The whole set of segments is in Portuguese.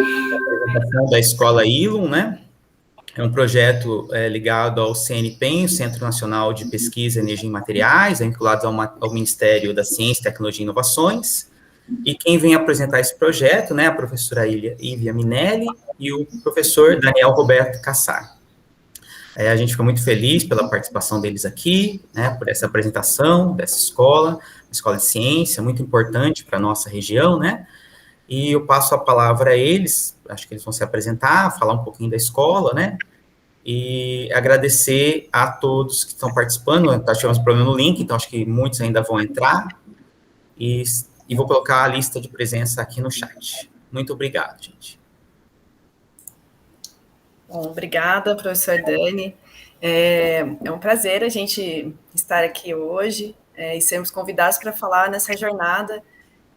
a apresentação da Escola Ilum, né? É um projeto ligado ao CNPEM, Centro Nacional de Pesquisa, Energia e Materiais, vinculado ao Ministério da Ciência, Tecnologia e Inovações. E quem vem apresentar esse projeto, né, a professora Ívia Minelli e o professor Daniel Roberto Cassar. A gente fica muito feliz pela participação deles aqui, né, por essa apresentação dessa escola de ciência, muito importante para a nossa região, né, e eu passo a palavra a eles, acho que eles vão se apresentar, falar um pouquinho da escola, né, e agradecer a todos que estão participando. Nós tivemos problema no link, então acho que muitos ainda vão entrar, e vou colocar a lista de presença aqui no chat. Muito obrigado, gente. Bom, obrigada, professor Dani. É um prazer a gente estar aqui hoje e sermos convidados para falar nessa jornada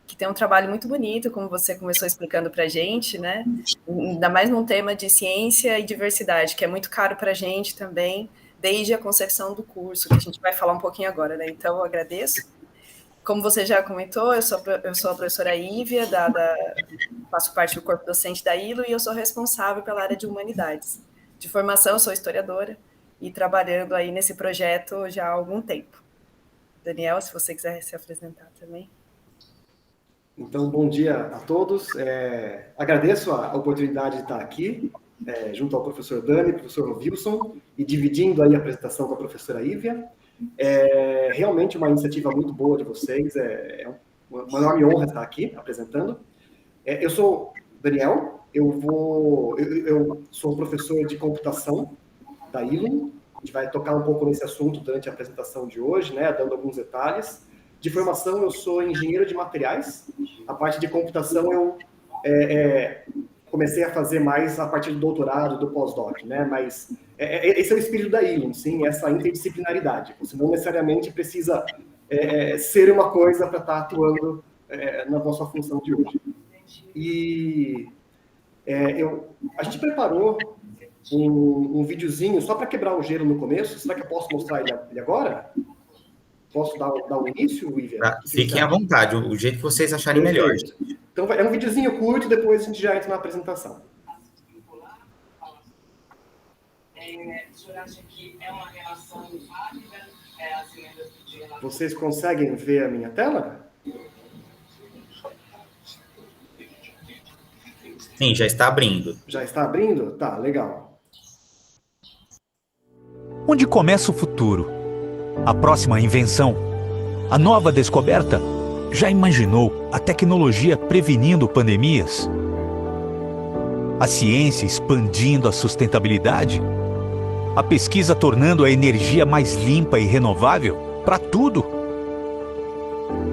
que tem um trabalho muito bonito, como você começou explicando para a gente, né? Ainda mais num tema de ciência e diversidade, que é muito caro para a gente também, desde a concepção do curso, que a gente vai falar um pouquinho agora, né? Então, eu agradeço. Como você já comentou, eu sou a professora Ívia, faço parte do corpo docente da ILO e eu sou responsável pela área de humanidades. De formação, eu sou historiadora e trabalhando aí nesse projeto já há algum tempo. Daniel, se você quiser se apresentar também. Então, bom dia a todos. Agradeço a oportunidade de estar aqui, junto ao professor Dani, professor Wilson, e dividindo aí a apresentação com a professora Ívia. Realmente uma iniciativa muito boa de vocês, uma enorme honra estar aqui apresentando. Eu sou Daniel, eu sou professor de computação da ILUM. A gente vai tocar um pouco nesse assunto durante a apresentação de hoje, né, dando alguns detalhes. De formação, eu sou engenheiro de materiais. A parte de computação eu comecei a fazer mais a partir do doutorado, do pós-doc, né? Mas esse é o espírito da ILUM, sim, essa interdisciplinaridade. Você não necessariamente precisa ser uma coisa para estar atuando na nossa função de hoje. E a gente preparou um videozinho só para quebrar o gelo no começo. Será que eu posso mostrar ele agora? Posso dar o início, Ívia? Fiquem à vontade, o jeito que vocês acharem melhor. Então, é um videozinho curto, depois a gente já entra na apresentação. Vocês conseguem ver a minha tela? Sim, já está abrindo. Já está abrindo? Tá, legal. Onde começa o futuro? A próxima invenção? A nova descoberta? Já imaginou a tecnologia prevenindo pandemias? A ciência expandindo a sustentabilidade? A pesquisa tornando a energia mais limpa e renovável para tudo?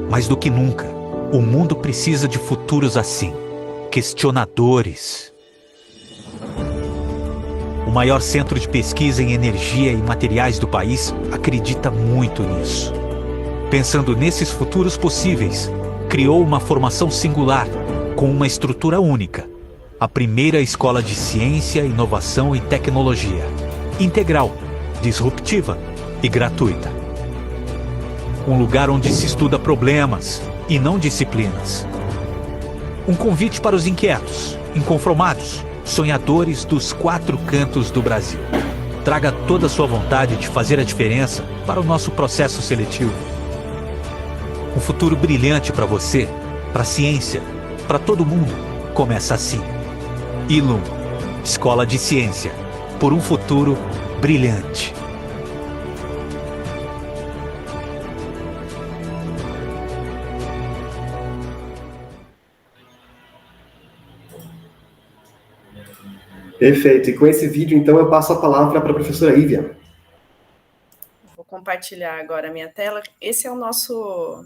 Mais do que nunca, o mundo precisa de futuros assim, questionadores. O maior centro de pesquisa em energia e materiais do país acredita muito nisso. Pensando nesses futuros possíveis, criou uma formação singular, com uma estrutura única. A primeira escola de ciência, inovação e tecnologia. Integral, disruptiva e gratuita. Um lugar onde se estuda problemas e não disciplinas. Um convite para os inquietos, inconformados, sonhadores dos 4 cantos do Brasil. Traga toda a sua vontade de fazer a diferença para o nosso processo seletivo. Um futuro brilhante para você, para a ciência, para todo mundo, começa assim. ILUM, Escola de Ciência, por um futuro brilhante. Perfeito. E com esse vídeo, então, eu passo a palavra para a professora Ívia. Vou compartilhar agora a minha tela. Esse é o nosso...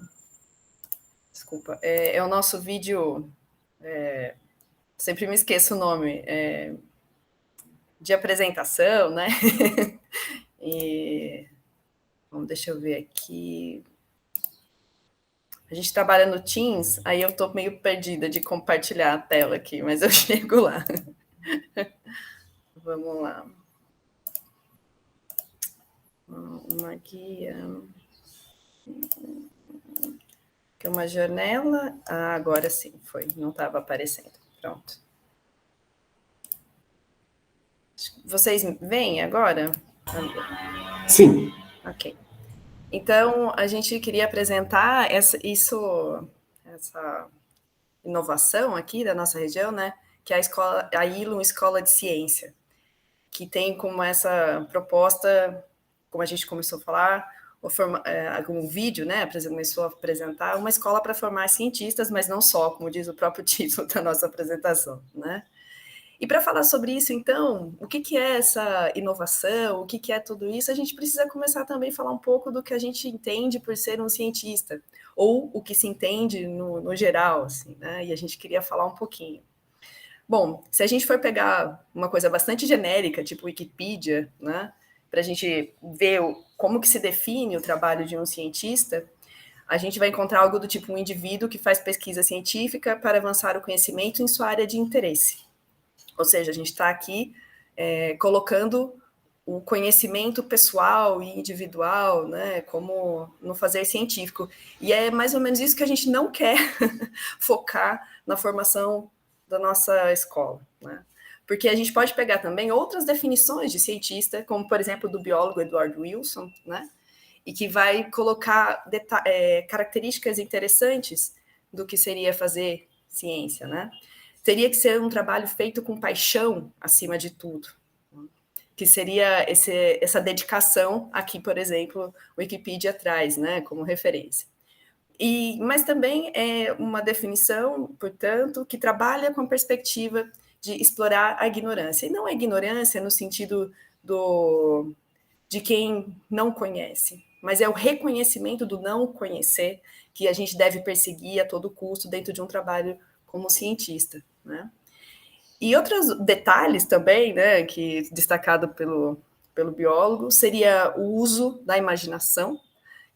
Desculpa. É o nosso vídeo... Sempre me esqueço o nome. De apresentação, né? Deixa eu ver aqui. A gente trabalha no Teams, aí eu estou meio perdida de compartilhar a tela aqui, mas eu chego lá. Vamos lá. Uma guia. Que é uma janela. Ah, agora sim, foi. Não estava aparecendo. Pronto. Vocês veem agora? Sim. Ok. Então, a gente queria apresentar essa inovação aqui da nossa região, né? Que é a ILUM Escola de Ciência, que tem como essa proposta, como a gente começou a falar, um vídeo, né? Começou a apresentar uma escola para formar cientistas, mas não só, como diz o próprio título da nossa apresentação, né? E para falar sobre isso, então, o que é essa inovação, o que é tudo isso, a gente precisa começar também a falar um pouco do que a gente entende por ser um cientista, ou o que se entende no geral, assim, né? E a gente queria falar um pouquinho. Bom, se a gente for pegar uma coisa bastante genérica, tipo Wikipedia, né, para a gente ver como que se define o trabalho de um cientista, a gente vai encontrar algo do tipo um indivíduo que faz pesquisa científica para avançar o conhecimento em sua área de interesse. Ou seja, a gente está aqui colocando o conhecimento pessoal e individual, né, como no fazer científico. E é mais ou menos isso que a gente não quer focar na formação da nossa escola, né? Porque a gente pode pegar também outras definições de cientista, como, por exemplo, do biólogo Edward Wilson, né? E que vai colocar características interessantes do que seria fazer ciência, né? Teria que ser um trabalho feito com paixão, acima de tudo, que seria essa dedicação, aqui, por exemplo, o Wikipedia traz, né, como referência. Mas também é uma definição, portanto, que trabalha com a perspectiva de explorar a ignorância. E não a ignorância no sentido de quem não conhece, mas é o reconhecimento do não conhecer que a gente deve perseguir a todo custo dentro de um trabalho como cientista, né? E outros detalhes também, né, que destacado pelo biólogo, seria o uso da imaginação,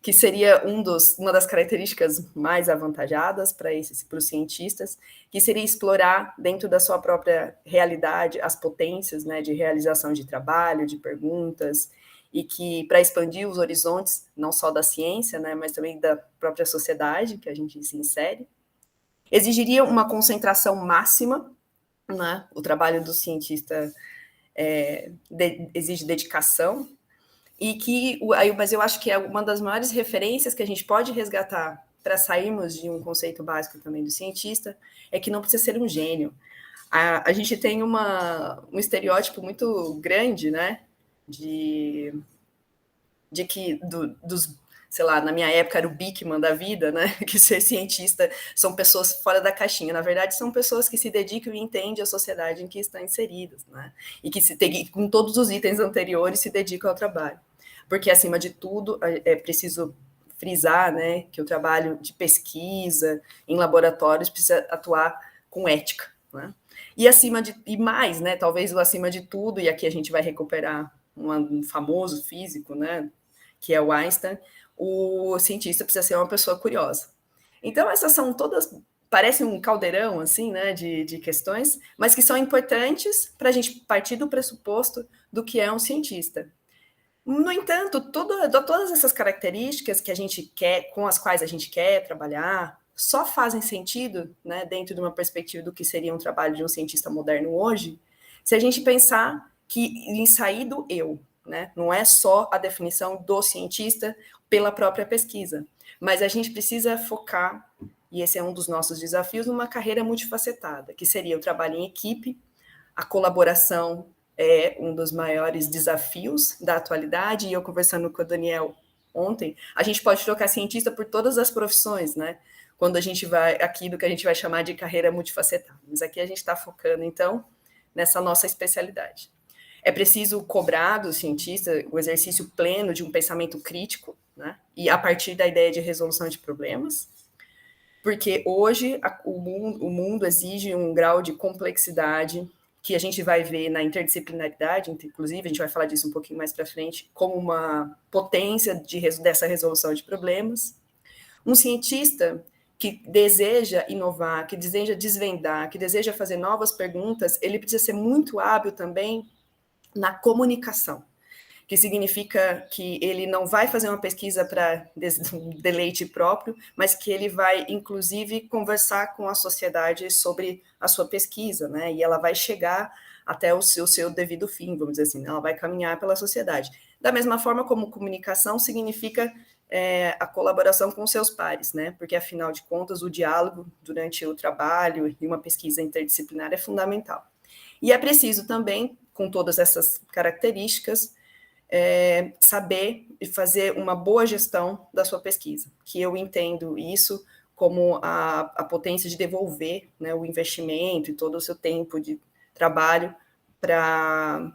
que seria uma das características mais avantajadas para os cientistas, que seria explorar dentro da sua própria realidade as potências, né, de realização de trabalho, de perguntas, e que para expandir os horizontes, não só da ciência, né, mas também da própria sociedade que a gente se insere. Exigiria uma concentração máxima, né? O trabalho do cientista exige dedicação, mas eu acho que é uma das maiores referências que a gente pode resgatar para sairmos de um conceito básico também do cientista, é que não precisa ser um gênio. A gente tem um estereótipo muito grande, né, de que dos sei lá, na minha época era o Bickman da vida, né? Que ser cientista são pessoas fora da caixinha. Na verdade, são pessoas que se dedicam e entendem a sociedade em que estão inseridas, né? E que com todos os itens anteriores se dedicam ao trabalho. Porque, acima de tudo, é preciso frisar, né, que o trabalho de pesquisa em laboratórios precisa atuar com ética, né? E mais, né, talvez o acima de tudo, e aqui a gente vai recuperar um famoso físico, né, que é o Einstein, o cientista precisa ser uma pessoa curiosa. Então, essas são todas, parece um caldeirão, assim, né, de questões, mas que são importantes para a gente partir do pressuposto do que é um cientista. No entanto, todas essas características que a gente quer, com as quais a gente quer trabalhar, só fazem sentido, né, dentro de uma perspectiva do que seria um trabalho de um cientista moderno hoje, se a gente pensar que em sair do eu, né, não é só a definição do cientista pela própria pesquisa, mas a gente precisa focar, e esse é um dos nossos desafios, numa carreira multifacetada, que seria o trabalho em equipe, a colaboração é um dos maiores desafios da atualidade, e eu conversando com o Daniel ontem, a gente pode trocar cientista por todas as profissões, né? Quando a gente vai aqui do que a gente vai chamar de carreira multifacetada. Mas aqui a gente está focando, então, nessa nossa especialidade. É preciso cobrar do cientista o exercício pleno de um pensamento crítico, né? E a partir da ideia de resolução de problemas, porque hoje o mundo exige um grau de complexidade que a gente vai ver na interdisciplinaridade, inclusive, a gente vai falar disso um pouquinho mais para frente, como uma potência dessa resolução de problemas. Um cientista que deseja inovar, que deseja desvendar, que deseja fazer novas perguntas, ele precisa ser muito hábil também na comunicação, que significa que ele não vai fazer uma pesquisa para deleite próprio, mas que ele vai, inclusive, conversar com a sociedade sobre a sua pesquisa, né? E ela vai chegar até o seu devido fim, vamos dizer assim, né? Ela vai caminhar pela sociedade. Da mesma forma como comunicação significa a colaboração com seus pares, né? Porque, afinal de contas, o diálogo durante o trabalho e uma pesquisa interdisciplinar é fundamental. E é preciso também, com todas essas características, saber e fazer uma boa gestão da sua pesquisa, que eu entendo isso como a potência de devolver, né, o investimento e todo o seu tempo de trabalho para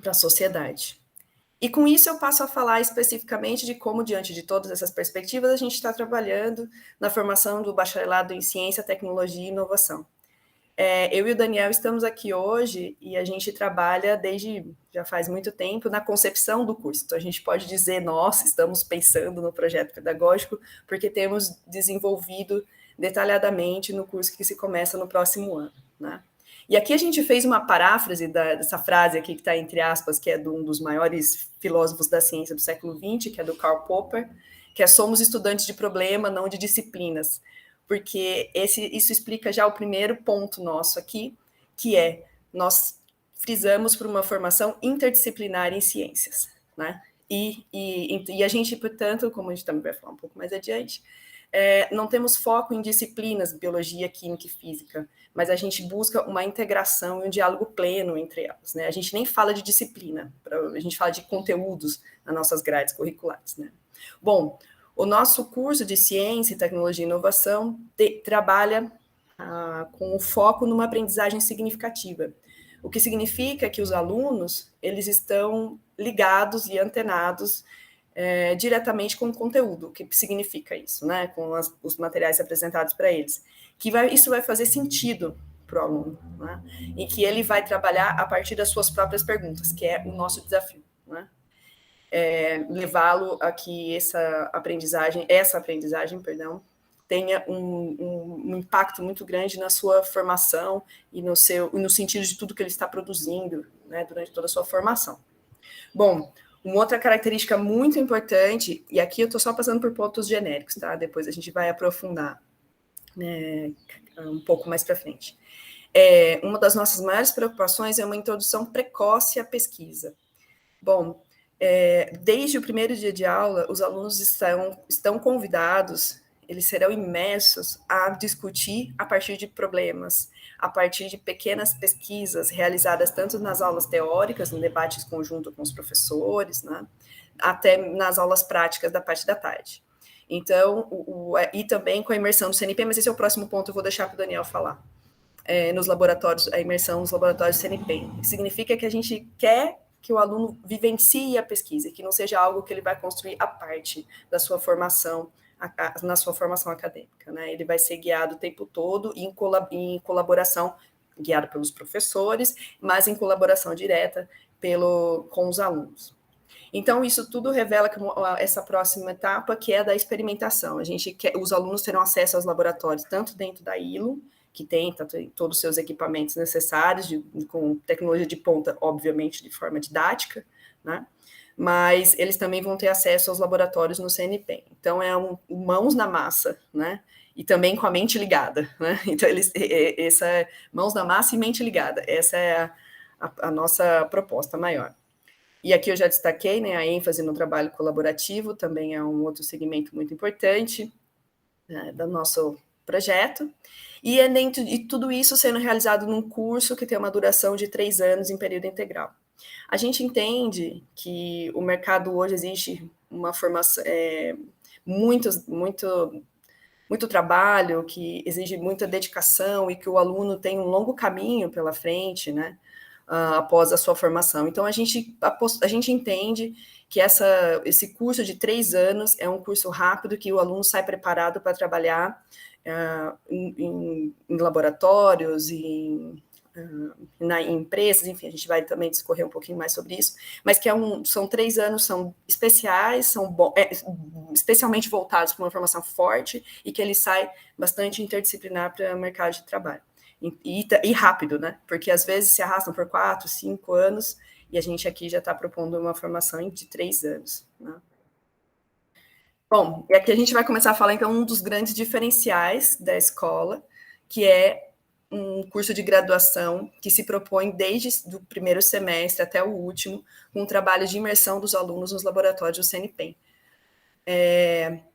a sociedade. E com isso eu passo a falar especificamente de como, diante de todas essas perspectivas, a gente está trabalhando na formação do bacharelado em Ciência, Tecnologia e Inovação. Eu e o Daniel estamos aqui hoje e a gente trabalha já faz muito tempo na concepção do curso. Então, a gente pode dizer, nós estamos pensando no projeto pedagógico porque temos desenvolvido detalhadamente no curso que se começa no próximo ano, né? E aqui a gente fez uma paráfrase dessa frase aqui que está entre aspas, que é de um dos maiores filósofos da ciência do século XX, que é do Karl Popper, que é: somos estudantes de problema, não de disciplinas. Porque isso explica já o primeiro ponto nosso aqui, que é: nós frisamos por uma formação interdisciplinar em ciências, né? E a gente, portanto, como a gente também vai falar um pouco mais adiante, não temos foco em disciplinas, biologia, química e física, mas a gente busca uma integração e um diálogo pleno entre elas, né? A gente nem fala de disciplina, a gente fala de conteúdos nas nossas grades curriculares, né? Bom, o nosso curso de Ciência, Tecnologia e Inovação trabalha com o foco numa aprendizagem significativa, o que significa que os alunos eles estão ligados e antenados diretamente com o conteúdo. O que significa isso, né? Com os materiais apresentados para eles. Isso vai fazer sentido para o aluno, né? E que ele vai trabalhar a partir das suas próprias perguntas, que é o nosso desafio, né? Levá-lo a que essa aprendizagem, tenha um impacto muito grande na sua formação e no sentido de tudo que ele está produzindo, né, durante toda a sua formação. Bom, uma outra característica muito importante, e aqui eu estou só passando por pontos genéricos, tá? Depois a gente vai aprofundar, né, um pouco mais para frente. Uma das nossas maiores preocupações é uma introdução precoce à pesquisa. Bom, desde o primeiro dia de aula, os alunos estão convidados, eles serão imersos a discutir a partir de problemas, a partir de pequenas pesquisas realizadas tanto nas aulas teóricas, no debate conjunto com os professores, né, até nas aulas práticas da parte da tarde. Então, e também com a imersão do CNP, mas esse é o próximo ponto, eu vou deixar para o Daniel falar. Nos laboratórios, a imersão nos laboratórios CNP. Significa que a gente quer que o aluno vivencie a pesquisa, que não seja algo que ele vai construir à parte da sua formação, na sua formação acadêmica, né? Ele vai ser guiado o tempo todo em colaboração, guiado pelos professores, mas em colaboração direta com os alunos. Então, isso tudo revela que essa próxima etapa, que é a da experimentação. Os alunos terão acesso aos laboratórios, tanto dentro da ILO, que tem todos os seus equipamentos necessários, com tecnologia de ponta, obviamente, de forma didática, né? Mas eles também vão ter acesso aos laboratórios no CNPEM. Então, mãos na massa, né? E também com a mente ligada, né? Então, essa é mãos na massa e mente ligada. Essa é a nossa proposta maior. E aqui eu já destaquei, né, a ênfase no trabalho colaborativo, também é um outro segmento muito importante, né, do nosso projeto. E dentro de tudo isso sendo realizado num curso que tem uma duração de 3 anos em período integral. A gente entende que o mercado hoje existe uma formação, muito trabalho, que exige muita dedicação e que o aluno tem um longo caminho pela frente, né, após a sua formação. Então, a gente entende que esse curso de 3 anos é um curso rápido, que o aluno sai preparado para trabalhar em laboratórios, em empresas, enfim, a gente vai também discorrer um pouquinho mais sobre isso, mas que são 3 anos, são especiais, especialmente voltados para uma formação forte e que ele sai bastante interdisciplinar para o mercado de trabalho. E rápido, né? Porque às vezes se arrastam por 4, 5 anos e a gente aqui já está propondo uma formação de 3 anos, né? Bom, e aqui a gente vai começar a falar, então, um dos grandes diferenciais da escola, que é um curso de graduação que se propõe desde o primeiro semestre até o último, com um trabalho de imersão dos alunos nos laboratórios do CNPEM.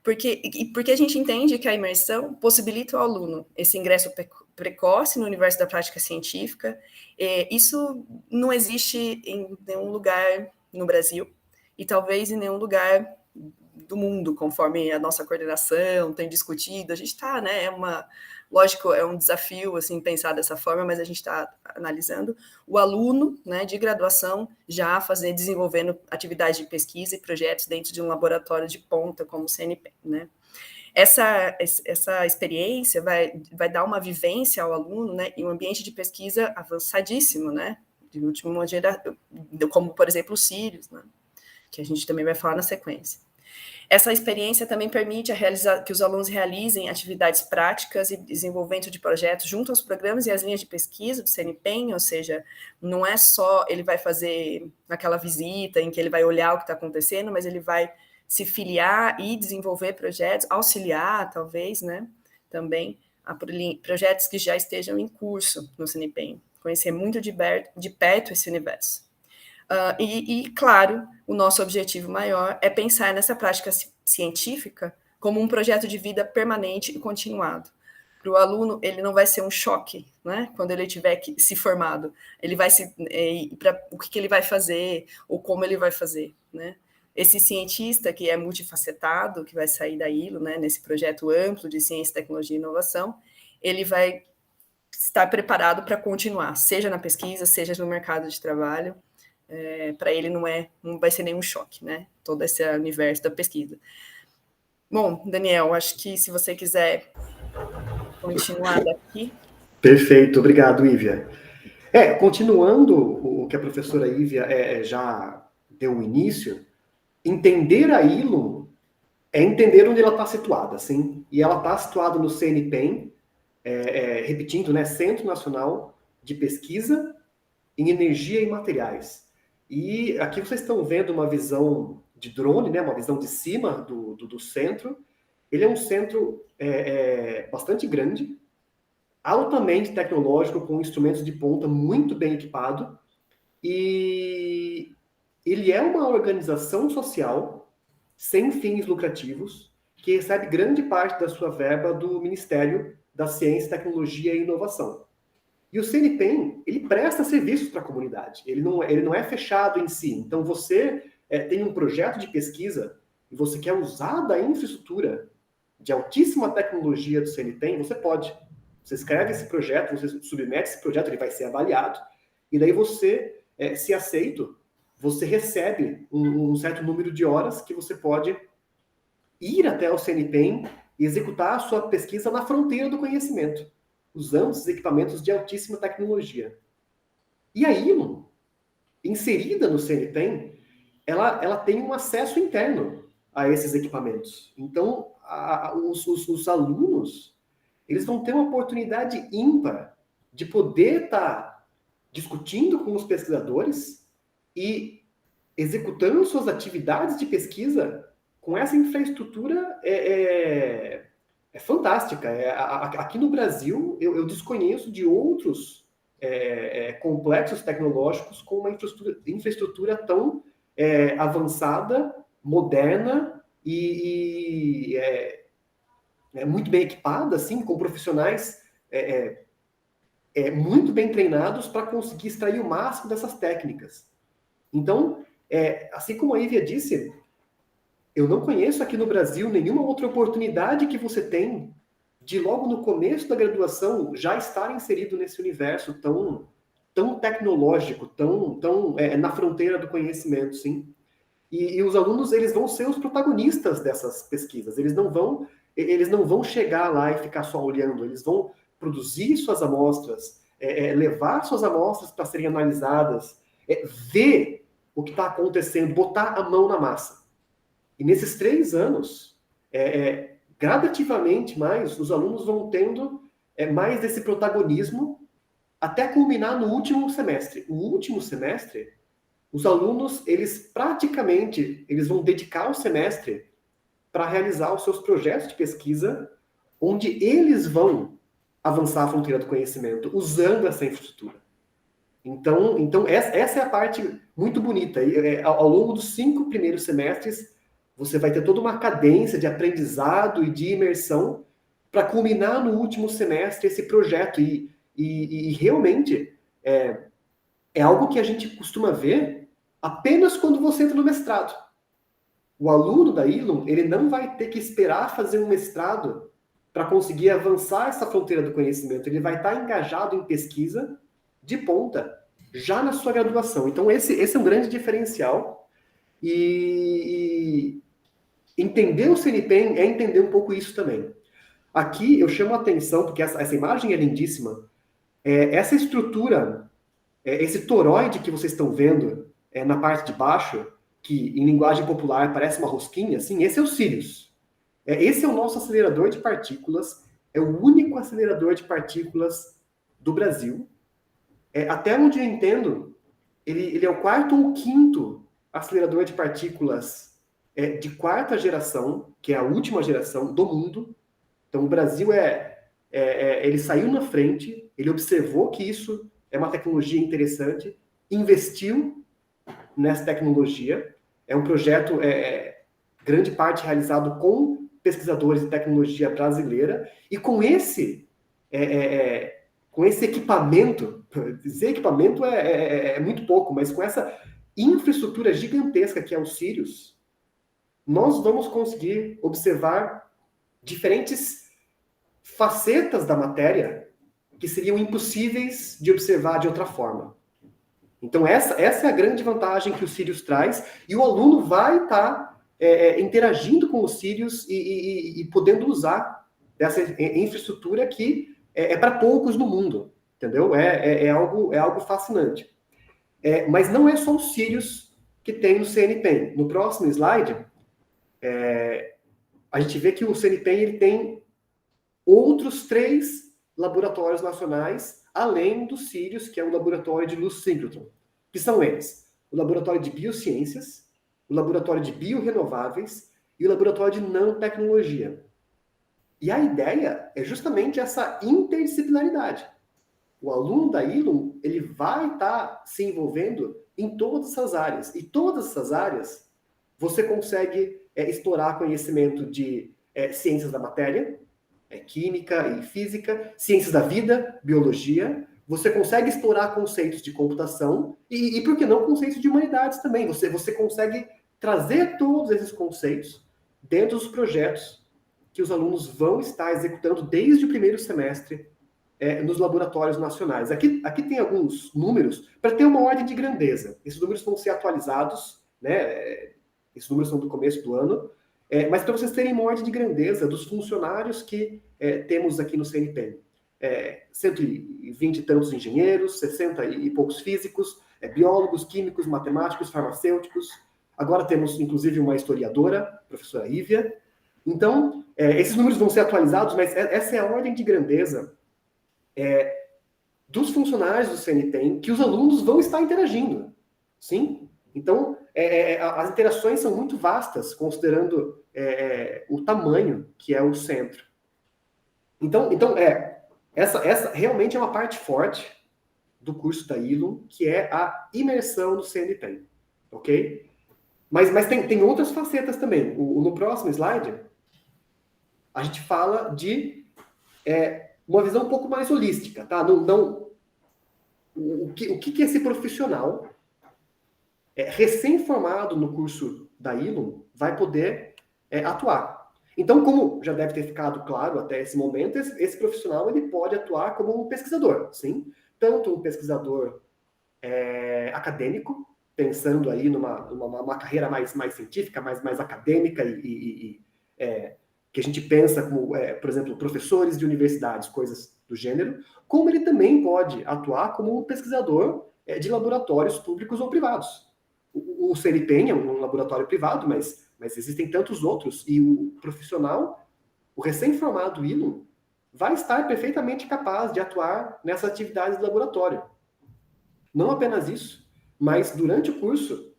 Porque a gente entende que a imersão possibilita ao aluno esse ingresso precoce no universo da prática científica. Isso não existe em nenhum lugar no Brasil, e talvez em nenhum lugar do mundo, conforme a nossa coordenação tem discutido. A gente está, né, lógico, é um desafio, assim, pensar dessa forma, mas a gente está analisando o aluno, né, de graduação já desenvolvendo atividades de pesquisa e projetos dentro de um laboratório de ponta, como o CNPEM, né. Essa experiência vai dar uma vivência ao aluno, né, em um ambiente de pesquisa avançadíssimo, né, de última geração, como, por exemplo, o Sirius, né, que a gente também vai falar na sequência. Essa experiência também permite que os alunos realizem atividades práticas e desenvolvimento de projetos junto aos programas e às linhas de pesquisa do CNPEM, ou seja, não é só ele vai fazer aquela visita em que ele vai olhar o que está acontecendo, mas ele vai se filiar e desenvolver projetos, auxiliar, talvez, né, também, a projetos que já estejam em curso no CNPEM, conhecer muito de perto esse universo. Claro, o nosso objetivo maior é pensar nessa prática científica como um projeto de vida permanente e continuado. Para o aluno, ele não vai ser um choque, né? Quando ele tiver se formado, ele vai o que ele vai fazer ou como ele vai fazer, né? Esse cientista que é multifacetado, que vai sair da ILO, né, nesse projeto amplo de ciência, tecnologia e inovação, ele vai estar preparado para continuar, seja na pesquisa, seja no mercado de trabalho. Para ele não vai ser nenhum choque, né? Todo esse universo da pesquisa. Bom, Daniel, acho que se você quiser continuar daqui. Perfeito, obrigado, Ívia. Continuando o que a professora Ívia já deu o início, entender a ILO é entender onde ela está situada, sim? E ela está situada no CNPEM, repetindo, né? Centro Nacional de Pesquisa em Energia e Materiais. E aqui vocês estão vendo uma visão de drone, né, uma visão de cima do centro. Ele é um centro bastante grande, altamente tecnológico, com instrumentos de ponta muito bem equipado. E ele é uma organização social sem fins lucrativos que recebe grande parte da sua verba do Ministério da Ciência, Tecnologia e Inovação. E o CNPEM, ele presta serviços para a comunidade, ele não é fechado em si. Então, você tem um projeto de pesquisa e você quer usar da infraestrutura de altíssima tecnologia do CNPEM, você pode. Você escreve esse projeto, você submete esse projeto, ele vai ser avaliado, e daí você, se aceito, você recebe um certo número de horas que você pode ir até o CNPEM e executar a sua pesquisa na fronteira do conhecimento, usando esses equipamentos de altíssima tecnologia. E a ILO, inserida no CNPEM, ela tem um acesso interno a esses equipamentos. Então, os alunos, eles vão ter uma oportunidade ímpar de poder estar discutindo com os pesquisadores e executando suas atividades de pesquisa com essa infraestrutura fantástica. Aqui no Brasil, eu desconheço de outros complexos tecnológicos com uma infraestrutura tão avançada, moderna e muito bem equipada, assim, com profissionais muito bem treinados para conseguir extrair o máximo dessas técnicas. Então, assim como a Ívia disse, eu não conheço aqui no Brasil nenhuma outra oportunidade que você tem de logo no começo da graduação já estar inserido nesse universo tão tecnológico, tão na fronteira do conhecimento, sim. E os alunos, eles vão ser os protagonistas dessas pesquisas. Eles não vão chegar lá e ficar só olhando. Eles vão produzir suas amostras, levar suas amostras para serem analisadas, ver o que está acontecendo, botar a mão na massa. E nesses 3 anos, gradativamente mais, os alunos vão tendo mais desse protagonismo até culminar no último semestre. O último semestre os alunos, eles vão dedicar o semestre para realizar os seus projetos de pesquisa, onde eles vão avançar a fronteira do conhecimento, usando essa infraestrutura. Então essa é a parte muito bonita. Ao longo dos 5 primeiros semestres, você vai ter toda uma cadência de aprendizado e de imersão para culminar no último semestre esse projeto. E realmente é algo que a gente costuma ver apenas quando você entra no mestrado. O aluno da ILUM, ele não vai ter que esperar fazer um mestrado para conseguir avançar essa fronteira do conhecimento. Ele vai estar engajado em pesquisa de ponta, já na sua graduação. Então, esse é um grande diferencial. E entender o CNPEM é entender um pouco isso também. Aqui, eu chamo a atenção, porque essa imagem é lindíssima, essa estrutura, esse toroide que vocês estão vendo na parte de baixo, que em linguagem popular parece uma rosquinha, assim, esse é o Sirius. Esse é o nosso acelerador de partículas, é o único acelerador de partículas do Brasil. Até onde eu entendo, ele é o 4º ou 5º acelerador de partículas de 4ª geração, que é a última geração do mundo. Então, o Brasil ele saiu na frente, ele observou que isso é uma tecnologia interessante, investiu nessa tecnologia. É um projeto, grande parte realizado com pesquisadores de tecnologia brasileira, e com esse equipamento, dizer equipamento é muito pouco, mas com essa infraestrutura gigantesca que é o Sirius, nós vamos conseguir observar diferentes facetas da matéria que seriam impossíveis de observar de outra forma. Então, essa é a grande vantagem que o Sirius traz, e o aluno vai estar interagindo com o Sirius e podendo usar dessa infraestrutura que é para poucos no mundo, entendeu? É algo fascinante. Mas não é só o Sirius que tem no CNPEM. No próximo slide, a gente vê que o CNPEM ele tem outros 3 laboratórios nacionais, além do Sirius, que é o laboratório de luz síncrotron, que são eles: o laboratório de biociências, o laboratório de biorrenováveis e o laboratório de nanotecnologia. E a ideia é justamente essa interdisciplinaridade. O aluno da ILUM, ele vai estar se envolvendo em todas essas áreas. E todas essas áreas, você consegue explorar conhecimento de ciências da matéria, química e física, ciências da vida, biologia. Você consegue explorar conceitos de computação e por que não, conceitos de humanidades também. Você consegue trazer todos esses conceitos dentro dos projetos que os alunos vão estar executando desde o primeiro semestre nos laboratórios nacionais. Aqui tem alguns números para ter uma ordem de grandeza. Esses números vão ser atualizados, né? Esses números são do começo do ano, mas para vocês terem uma ordem de grandeza dos funcionários que temos aqui no CNPEM. 120 e tantos engenheiros, 60 e poucos físicos, biólogos, químicos, matemáticos, farmacêuticos. Agora temos, inclusive, uma historiadora, a professora Ívia. Então, esses números vão ser atualizados, mas essa é a ordem de grandeza dos funcionários do CNPEM que os alunos vão estar interagindo. Sim? Então, as interações são muito vastas, considerando o tamanho que é o centro. Então essa realmente é uma parte forte do curso da ILUM, que é a imersão do CNPEM, ok? Mas tem outras facetas também. No próximo slide, a gente fala de uma visão um pouco mais holística, tá? O que é esse profissional recém-formado no curso da ILUM vai poder atuar? Então, como já deve ter ficado claro até esse momento, esse profissional ele pode atuar como um pesquisador, sim? Tanto um pesquisador acadêmico, pensando aí numa carreira mais científica, mais acadêmica e que a gente pensa como, por exemplo, professores de universidades, coisas do gênero, como ele também pode atuar como um pesquisador de laboratórios públicos ou privados. O CNPEM é um laboratório privado, mas existem tantos outros, e o profissional, o recém-formado ILUM, vai estar perfeitamente capaz de atuar nessas atividades de laboratório. Não apenas isso, mas durante o curso,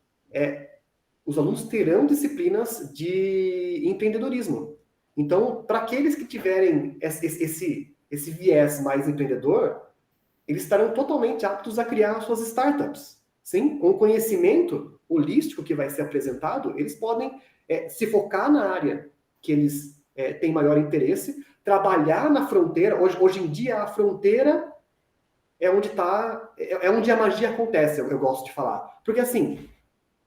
os alunos terão disciplinas de empreendedorismo. Então, para aqueles que tiverem esse viés mais empreendedor, eles estarão totalmente aptos a criar suas startups. Sim, com o conhecimento holístico que vai ser apresentado, eles podem se focar na área que eles têm maior interesse, trabalhar na fronteira. Hoje em dia, a fronteira é onde a magia acontece, eu gosto de falar. Porque, assim,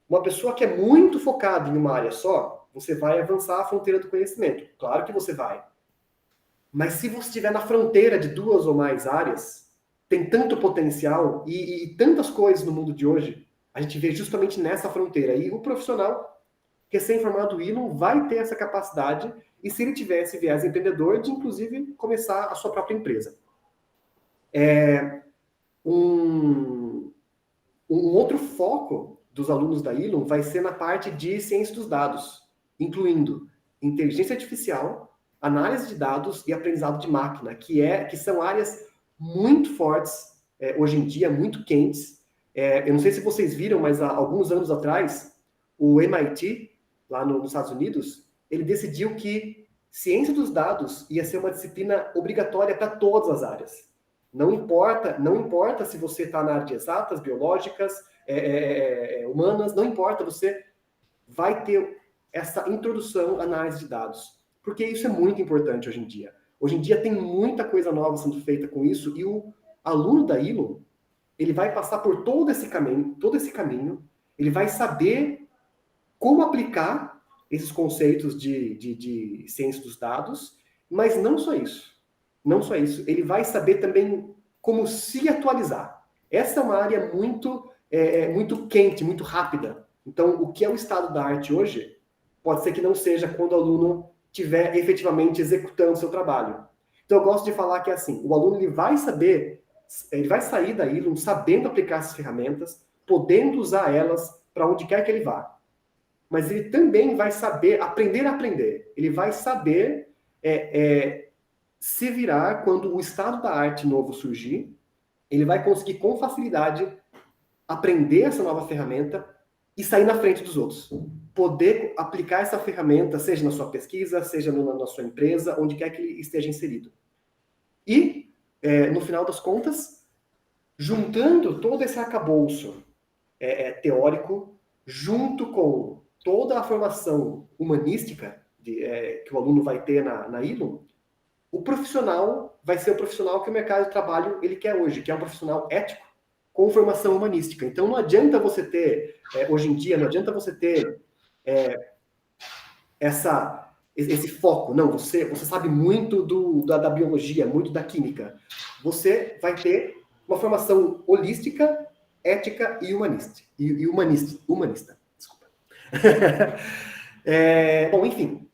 uma pessoa que é muito focada em uma área só, você vai avançar a fronteira do conhecimento. Claro que você vai. Mas se você estiver na fronteira de 2 ou mais áreas, tem tanto potencial e tantas coisas no mundo de hoje, a gente vê justamente nessa fronteira. E o profissional recém-formado Elon vai ter essa capacidade, e se ele tiver esse viés empreendedor, de inclusive começar a sua própria empresa. Um outro foco dos alunos da Elon vai ser na parte de ciência dos dados, incluindo inteligência artificial, análise de dados e aprendizado de máquina, que são áreas muito fortes hoje em dia, muito quentes. Eu não sei se vocês viram, mas há alguns anos atrás, o MIT, lá nos Estados Unidos, ele decidiu que ciência dos dados ia ser uma disciplina obrigatória para todas as áreas. Não importa se você está na área de exatas, biológicas, humanas, não importa, você vai ter essa introdução à análise de dados. Porque isso é muito importante hoje em dia. Hoje em dia tem muita coisa nova sendo feita com isso, e o aluno da Elon, ele vai passar por todo esse caminho, ele vai saber como aplicar esses conceitos de ciência dos dados, mas não só isso. Não só isso, ele vai saber também como se atualizar. Essa é uma área muito quente, muito rápida. Então, o que é o estado da arte hoje, pode ser que não seja quando o aluno estiver efetivamente executando o seu trabalho. Então, eu gosto de falar que é assim, o aluno ele vai sair da Elon sabendo aplicar essas ferramentas, podendo usar elas para onde quer que ele vá. Mas ele também vai saber aprender a aprender. Ele vai saber se virar quando o estado da arte novo surgir. Ele vai conseguir com facilidade aprender essa nova ferramenta e sair na frente dos outros. Poder aplicar essa ferramenta, seja na sua pesquisa, seja na sua empresa, onde quer que ele esteja inserido. E, no final das contas, juntando todo esse arcabouço teórico, junto com toda a formação humanística que o aluno vai ter na Elon, o profissional vai ser o profissional que o mercado de trabalho ele quer hoje, que é um profissional ético, com formação humanística. Então, não adianta você ter, hoje em dia, não adianta você ter esse foco. Não, você sabe muito da biologia, muito da química. Você vai ter uma formação holística, ética e humanista. Desculpa. Bom, enfim.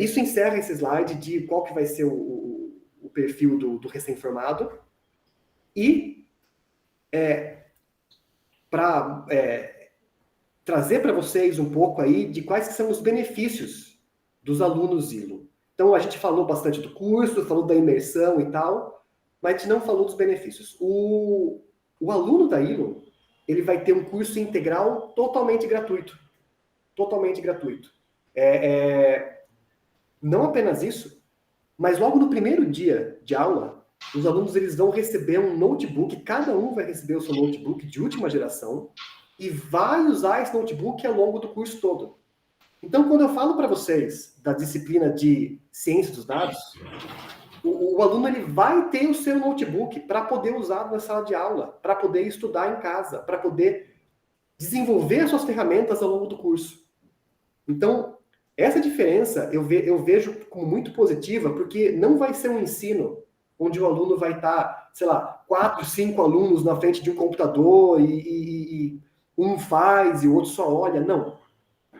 Isso encerra esse slide de qual que vai ser o perfil do recém-formado. E para trazer para vocês um pouco aí de quais são os benefícios dos alunos Elon. Então, a gente falou bastante do curso, falou da imersão e tal, mas a gente não falou dos benefícios. O aluno da Elon, ele vai ter um curso integral totalmente gratuito. Totalmente gratuito. Não apenas isso, mas logo no primeiro dia de aula, os alunos eles vão receber um notebook, cada um vai receber o seu notebook de última geração e vai usar esse notebook ao longo do curso todo. Então, quando eu falo para vocês da disciplina de ciência dos dados, o aluno ele vai ter o seu notebook para poder usar na sala de aula, para poder estudar em casa, para poder desenvolver as suas ferramentas ao longo do curso. Então, essa diferença eu vejo como muito positiva, porque não vai ser um ensino onde o aluno vai estar, sei lá, 4, 5 alunos na frente de um computador e um faz e o outro só olha. Não.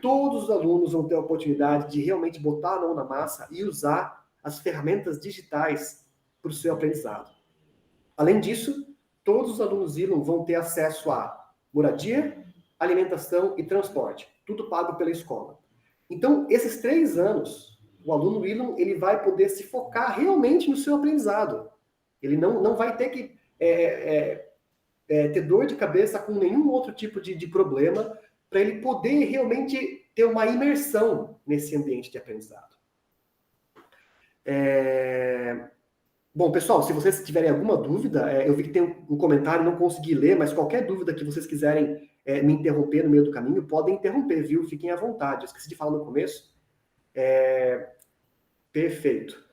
Todos os alunos vão ter a oportunidade de realmente botar a mão na massa e usar as ferramentas digitais para o seu aprendizado. Além disso, todos os alunos Elon vão ter acesso a moradia, alimentação e transporte. Tudo pago pela escola. Então, esses 3 anos, o aluno Elon ele vai poder se focar realmente no seu aprendizado. Ele não vai ter que ter dor de cabeça com nenhum outro tipo de problema, para ele poder realmente ter uma imersão nesse ambiente de aprendizado. Bom, pessoal, se vocês tiverem alguma dúvida, eu vi que tem um comentário, não consegui ler, mas qualquer dúvida que vocês quiserem me interromper no meio do caminho, podem interromper, viu? Fiquem à vontade. Eu esqueci de falar no começo. Perfeito.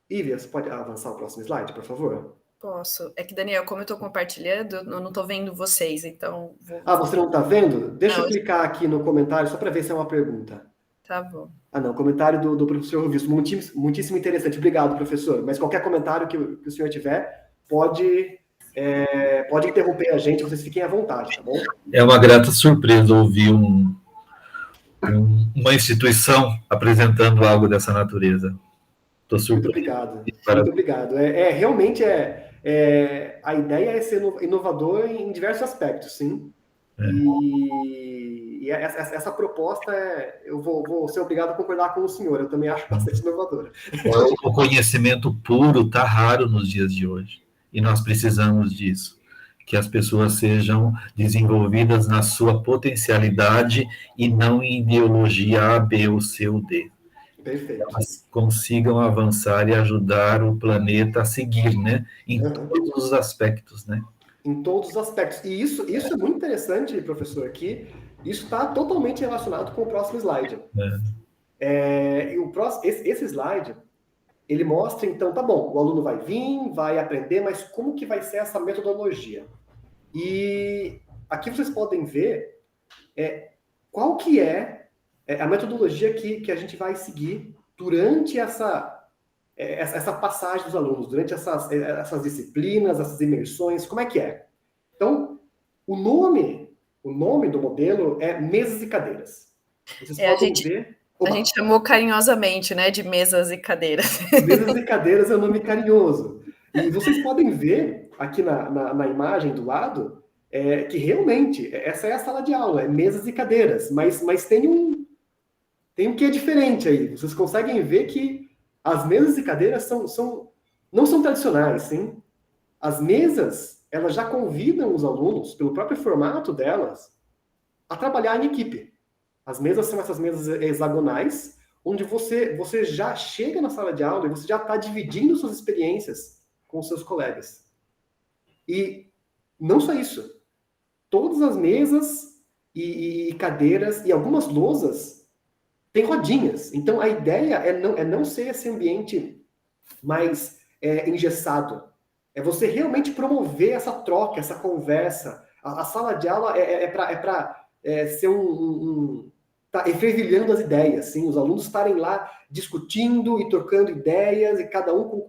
Ívia, você pode avançar o próximo slide, por favor? Posso. É que, Daniel, como eu estou compartilhando, eu não estou vendo vocês, então... Você não está vendo? Deixa eu clicar aqui no comentário, só para ver se é uma pergunta. Tá bom. Não, comentário do professor Rovilson, muitíssimo interessante. Obrigado, professor. Mas qualquer comentário que o senhor tiver, pode interromper a gente, vocês fiquem à vontade, tá bom? É uma grata surpresa ouvir uma instituição apresentando algo dessa natureza. Estou surpreso. Muito obrigado. Muito obrigado. Realmente a ideia é ser inovador em diversos aspectos, sim. E essa proposta, eu vou ser obrigado a concordar com o senhor, eu também acho bastante inovadora. O conhecimento puro está raro nos dias de hoje, e nós precisamos disso, que as pessoas sejam desenvolvidas na sua potencialidade e não em ideologia A, B ou C ou D. Perfeito. Elas consigam avançar e ajudar o planeta a seguir, né? Em todos os aspectos, né? Em todos os aspectos. E isso é muito interessante, professor, que isso está totalmente relacionado com o próximo slide. Esse slide, ele mostra, então, tá bom, o aluno vai vir, vai aprender, mas como que vai ser essa metodologia? E aqui vocês podem ver qual que é a metodologia que a gente vai seguir durante essa passagem dos alunos, durante essas disciplinas, essas imersões, como é que é? Então, o nome do modelo é mesas e cadeiras. Vocês podem ver... A gente chamou carinhosamente, né, de mesas e cadeiras. Mesas e cadeiras é um nome carinhoso. E vocês podem ver aqui na imagem do lado que realmente essa é a sala de aula, é mesas e cadeiras, mas tem um que é diferente aí. Vocês conseguem ver que as mesas e cadeiras não são tradicionais, sim? As mesas, elas já convidam os alunos, pelo próprio formato delas, a trabalhar em equipe. As mesas são essas mesas hexagonais, onde você já chega na sala de aula e você já está dividindo suas experiências com os seus colegas. E não só isso. Todas as mesas e cadeiras e algumas lousas têm rodinhas. Então, a ideia é não ser esse ambiente mais engessado. É você realmente promover essa troca, essa conversa. A sala de aula é para ser tá fervilhando as ideias, sim? Os alunos estarem lá discutindo e trocando ideias, e cada um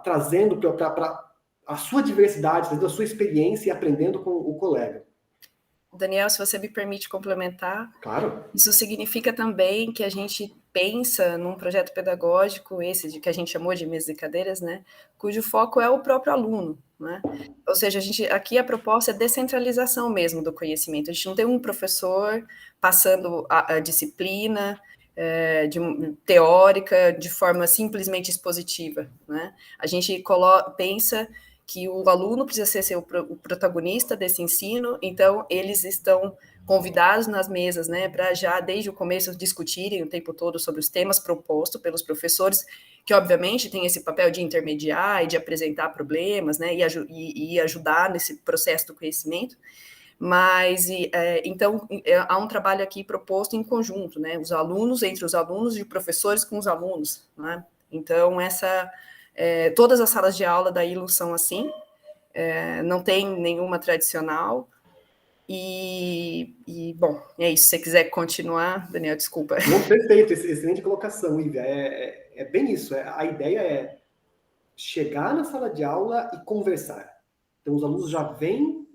trazendo para a sua diversidade, trazendo a sua experiência e aprendendo com o colega. Daniel, se você me permite complementar, claro. Isso significa também que a gente pensa num projeto pedagógico, esse que a gente chamou de mesas e cadeiras, né, cujo foco é o próprio aluno, né? Ou seja, aqui a proposta é descentralização mesmo do conhecimento. A gente não tem um professor passando a disciplina teórica de forma simplesmente expositiva, né? A gente pensa que o aluno precisa ser o protagonista desse ensino, então eles estão convidados nas mesas, né, para já desde o começo discutirem o tempo todo sobre os temas propostos pelos professores, que obviamente tem esse papel de intermediar e de apresentar problemas, né, e ajudar nesse processo do conhecimento, mas então há um trabalho aqui proposto em conjunto, né, os alunos entre os alunos e professores com os alunos, né, então todas as salas de aula da ILO são assim, não tem nenhuma tradicional, bom, é isso. Se você quiser continuar, Daniel, desculpa. Não, perfeito, excelente colocação, Ívia. É bem isso. A ideia é chegar na sala de aula e conversar. Então, os alunos já vêm,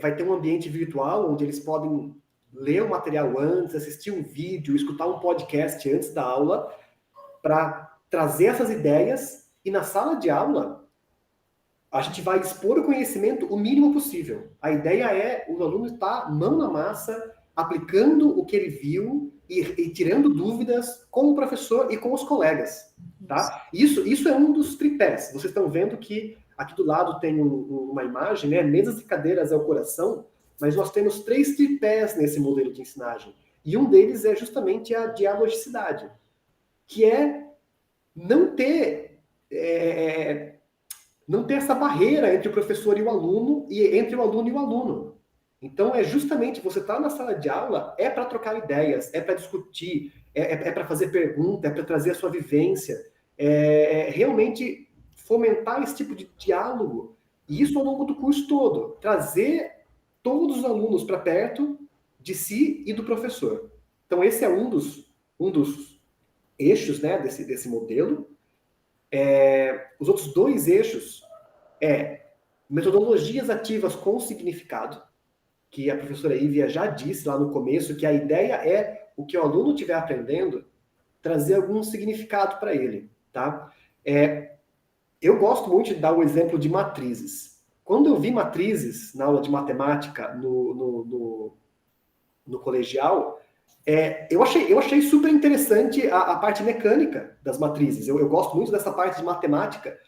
vai ter um ambiente virtual onde eles podem ler o material antes, assistir um vídeo, escutar um podcast antes da aula, para trazer essas ideias, e na sala de aula a gente vai expor o conhecimento o mínimo possível. A ideia é o aluno estar mão na massa, aplicando o que ele viu e tirando dúvidas com o professor e com os colegas, tá? Isso é um dos tripés. Vocês estão vendo que aqui do lado tem uma imagem, né? Mesas e cadeiras é o coração, mas nós temos 3 tripés nesse modelo de ensinagem. E um deles é justamente a dialogicidade, que é não ter essa barreira entre o professor e o aluno, e entre o aluno e o aluno. Então, é justamente você estar na sala de aula, é para trocar ideias, é para discutir, é para fazer pergunta, é para trazer a sua vivência, realmente fomentar esse tipo de diálogo, e isso ao longo do curso todo, trazer todos os alunos para perto de si e do professor. Então, esse é um dos eixos, né, desse modelo. Os outros 2 eixos metodologias ativas com significado, que a professora Ívia já disse lá no começo, que a ideia é o que o aluno estiver aprendendo, trazer algum significado para ele, tá? Eu gosto muito de dar o exemplo de matrizes. Quando eu vi matrizes na aula de matemática no colegial, eu achei super interessante a parte mecânica das matrizes. Eu gosto muito dessa parte de matemática,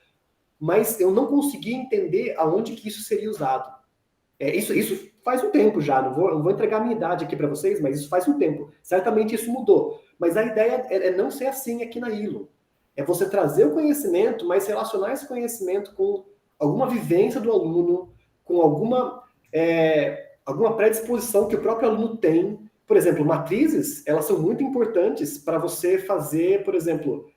mas eu não consegui entender aonde que isso seria usado. Isso faz um tempo já, não vou entregar a minha idade aqui para vocês, mas isso faz um tempo. Certamente isso mudou. Mas a ideia é não ser assim aqui na ILO. É você trazer o conhecimento, mas relacionar esse conhecimento com alguma vivência do aluno, com alguma predisposição que o próprio aluno tem. Por exemplo, matrizes, elas são muito importantes para você fazer, por exemplo,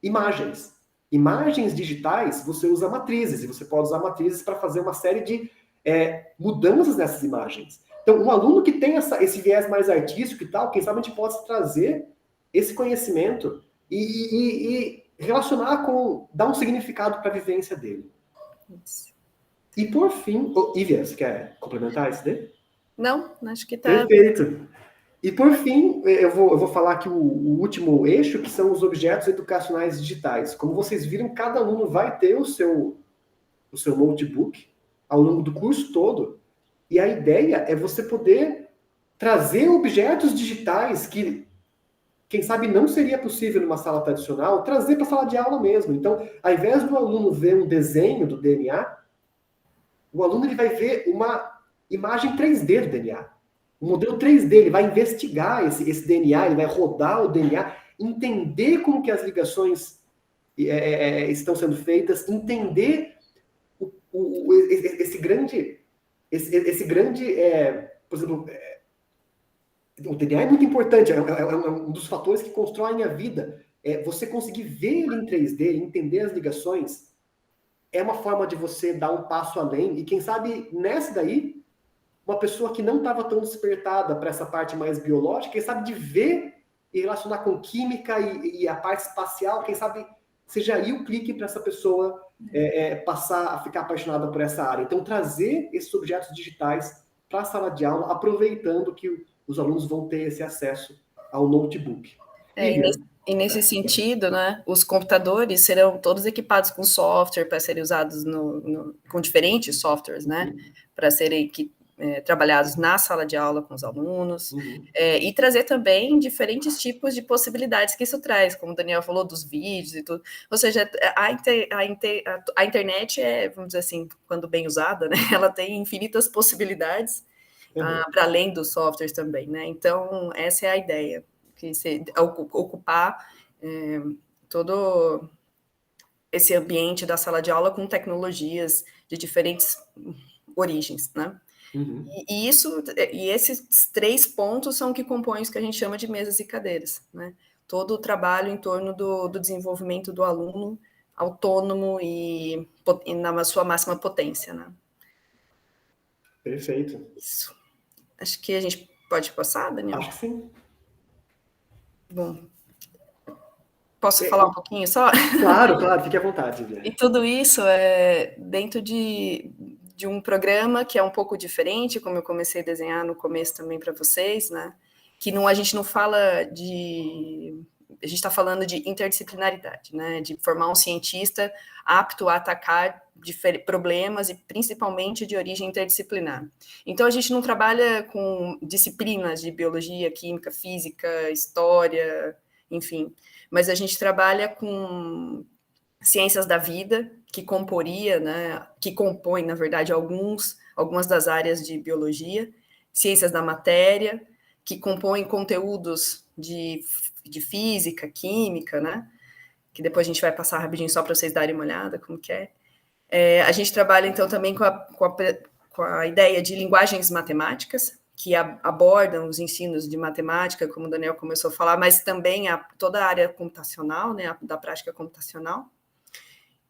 imagens. Imagens digitais, você usa matrizes, e você pode usar matrizes para fazer uma série de mudanças nessas imagens. Então, um aluno que tem esse viés mais artístico e tal, quem sabe a gente possa trazer esse conhecimento e relacionar dar um significado para a vivência dele. E por fim, Ívia, você quer complementar isso daí? Não, acho que tá. Perfeito. E por fim, eu vou falar aqui o último eixo, que são os objetos educacionais digitais. Como vocês viram, cada aluno vai ter o seu notebook ao longo do curso todo, e a ideia é você poder trazer objetos digitais que, quem sabe, não seria possível numa sala tradicional, trazer para a sala de aula mesmo. Então, ao invés do aluno ver um desenho do DNA, o aluno ele vai ver uma imagem 3D do DNA. O modelo 3D, ele vai investigar esse DNA, ele vai rodar o DNA, entender como que as ligações estão sendo feitas, entender esse grande, por exemplo, o DNA é muito importante, é um dos fatores que constroem a vida. Você conseguir ver ele em 3D, entender as ligações, é uma forma de você dar um passo além, e quem sabe nessa daí, uma pessoa que não estava tão despertada para essa parte mais biológica, quem sabe de ver e relacionar com química e a parte espacial, quem sabe seja aí o clique para essa pessoa passar a ficar apaixonada por essa área. Então, trazer esses objetos digitais para a sala de aula, aproveitando que os alunos vão ter esse acesso ao notebook. E nesse sentido, né, os computadores serão todos equipados com software para serem usados com diferentes softwares, né, para serem trabalhados na sala de aula com os alunos, e trazer também diferentes tipos de possibilidades que isso traz, como o Daniel falou, dos vídeos e tudo. Ou seja, a internet vamos dizer assim, quando bem usada, né, ela tem infinitas possibilidades, para além dos softwares também, né? Então, essa é a ideia, que ocupar todo esse ambiente da sala de aula com tecnologias de diferentes origens, né? E esses 3 pontos são que compõem o que a gente chama de mesas e cadeiras, né? Todo o trabalho em torno do desenvolvimento do aluno autônomo e na sua máxima potência, né? Perfeito. Isso. Acho que a gente pode passar, Daniel? Acho que sim. Bom, posso falar um pouquinho só? Claro, fique à vontade, Viviane. E tudo isso é dentro de um programa que é um pouco diferente, como eu comecei a desenhar no começo também para vocês, né? Que a gente não fala de... A gente está falando de interdisciplinaridade, né? De formar um cientista apto a atacar problemas e principalmente de origem interdisciplinar. Então, a gente não trabalha com disciplinas de biologia, química, física, história, enfim, mas a gente trabalha com ciências da vida, que compõe, na verdade, algumas das áreas de biologia, ciências da matéria, que compõem conteúdos de física, química, né? Que depois a gente vai passar rapidinho só para vocês darem uma olhada como que é. A gente trabalha, então, também com a ideia de linguagens matemáticas, que abordam os ensinos de matemática, como o Daniel começou a falar, mas também toda a área computacional, né, da prática computacional,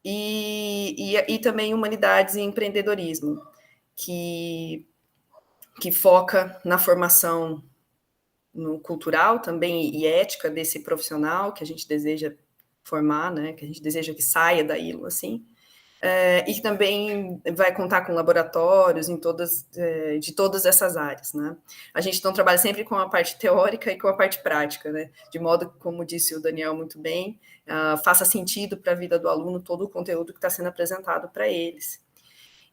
e também humanidades e empreendedorismo, que foca na formação no cultural também e ética desse profissional que a gente deseja formar, né, que a gente deseja que saia da ILO, assim, e também vai contar com laboratórios de todas essas áreas, né. A gente então trabalha sempre com a parte teórica e com a parte prática, né, de modo, como disse o Daniel muito bem, faça sentido para a vida do aluno todo o conteúdo que está sendo apresentado para eles.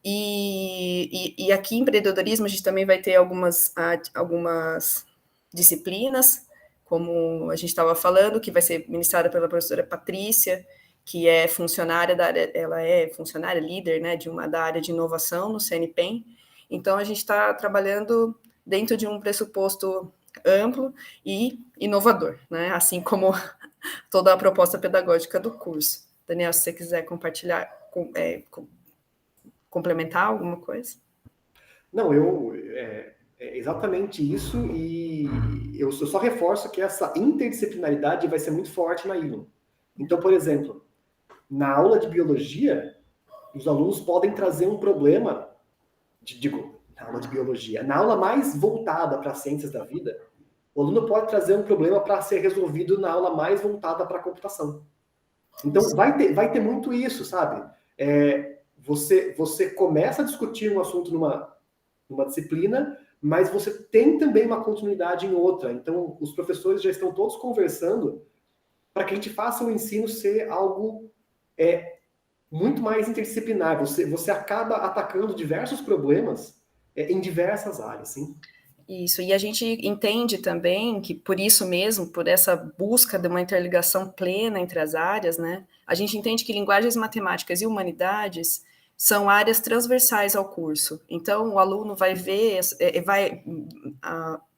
E aqui em empreendedorismo a gente também vai ter algumas disciplinas, como a gente estava falando, que vai ser ministrada pela professora Patrícia, que é funcionária da área, ela é funcionária líder, né, da área de inovação no CNPEM. Então a gente está trabalhando dentro de um pressuposto amplo e inovador, né, assim como toda a proposta pedagógica do curso. Daniel, se você quiser compartilhar, complementar alguma coisa? Não, é exatamente isso, e eu só reforço que essa interdisciplinaridade vai ser muito forte na ILO. Então, por exemplo, na aula de biologia, os alunos podem trazer um problema, na aula de biologia, na aula mais voltada para as ciências da vida, o aluno pode trazer um problema para ser resolvido na aula mais voltada para a computação. Então, vai ter muito isso, sabe? Você começa a discutir um assunto numa disciplina, mas você tem também uma continuidade em outra. Então, os professores já estão todos conversando para que a gente faça o ensino ser algo muito mais interdisciplinar. Você acaba atacando diversos problemas em diversas áreas, sim. Isso, e a gente entende também que por isso mesmo, por essa busca de uma interligação plena entre as áreas, né, a gente entende que linguagens matemáticas e humanidades são áreas transversais ao curso. Então, o aluno vai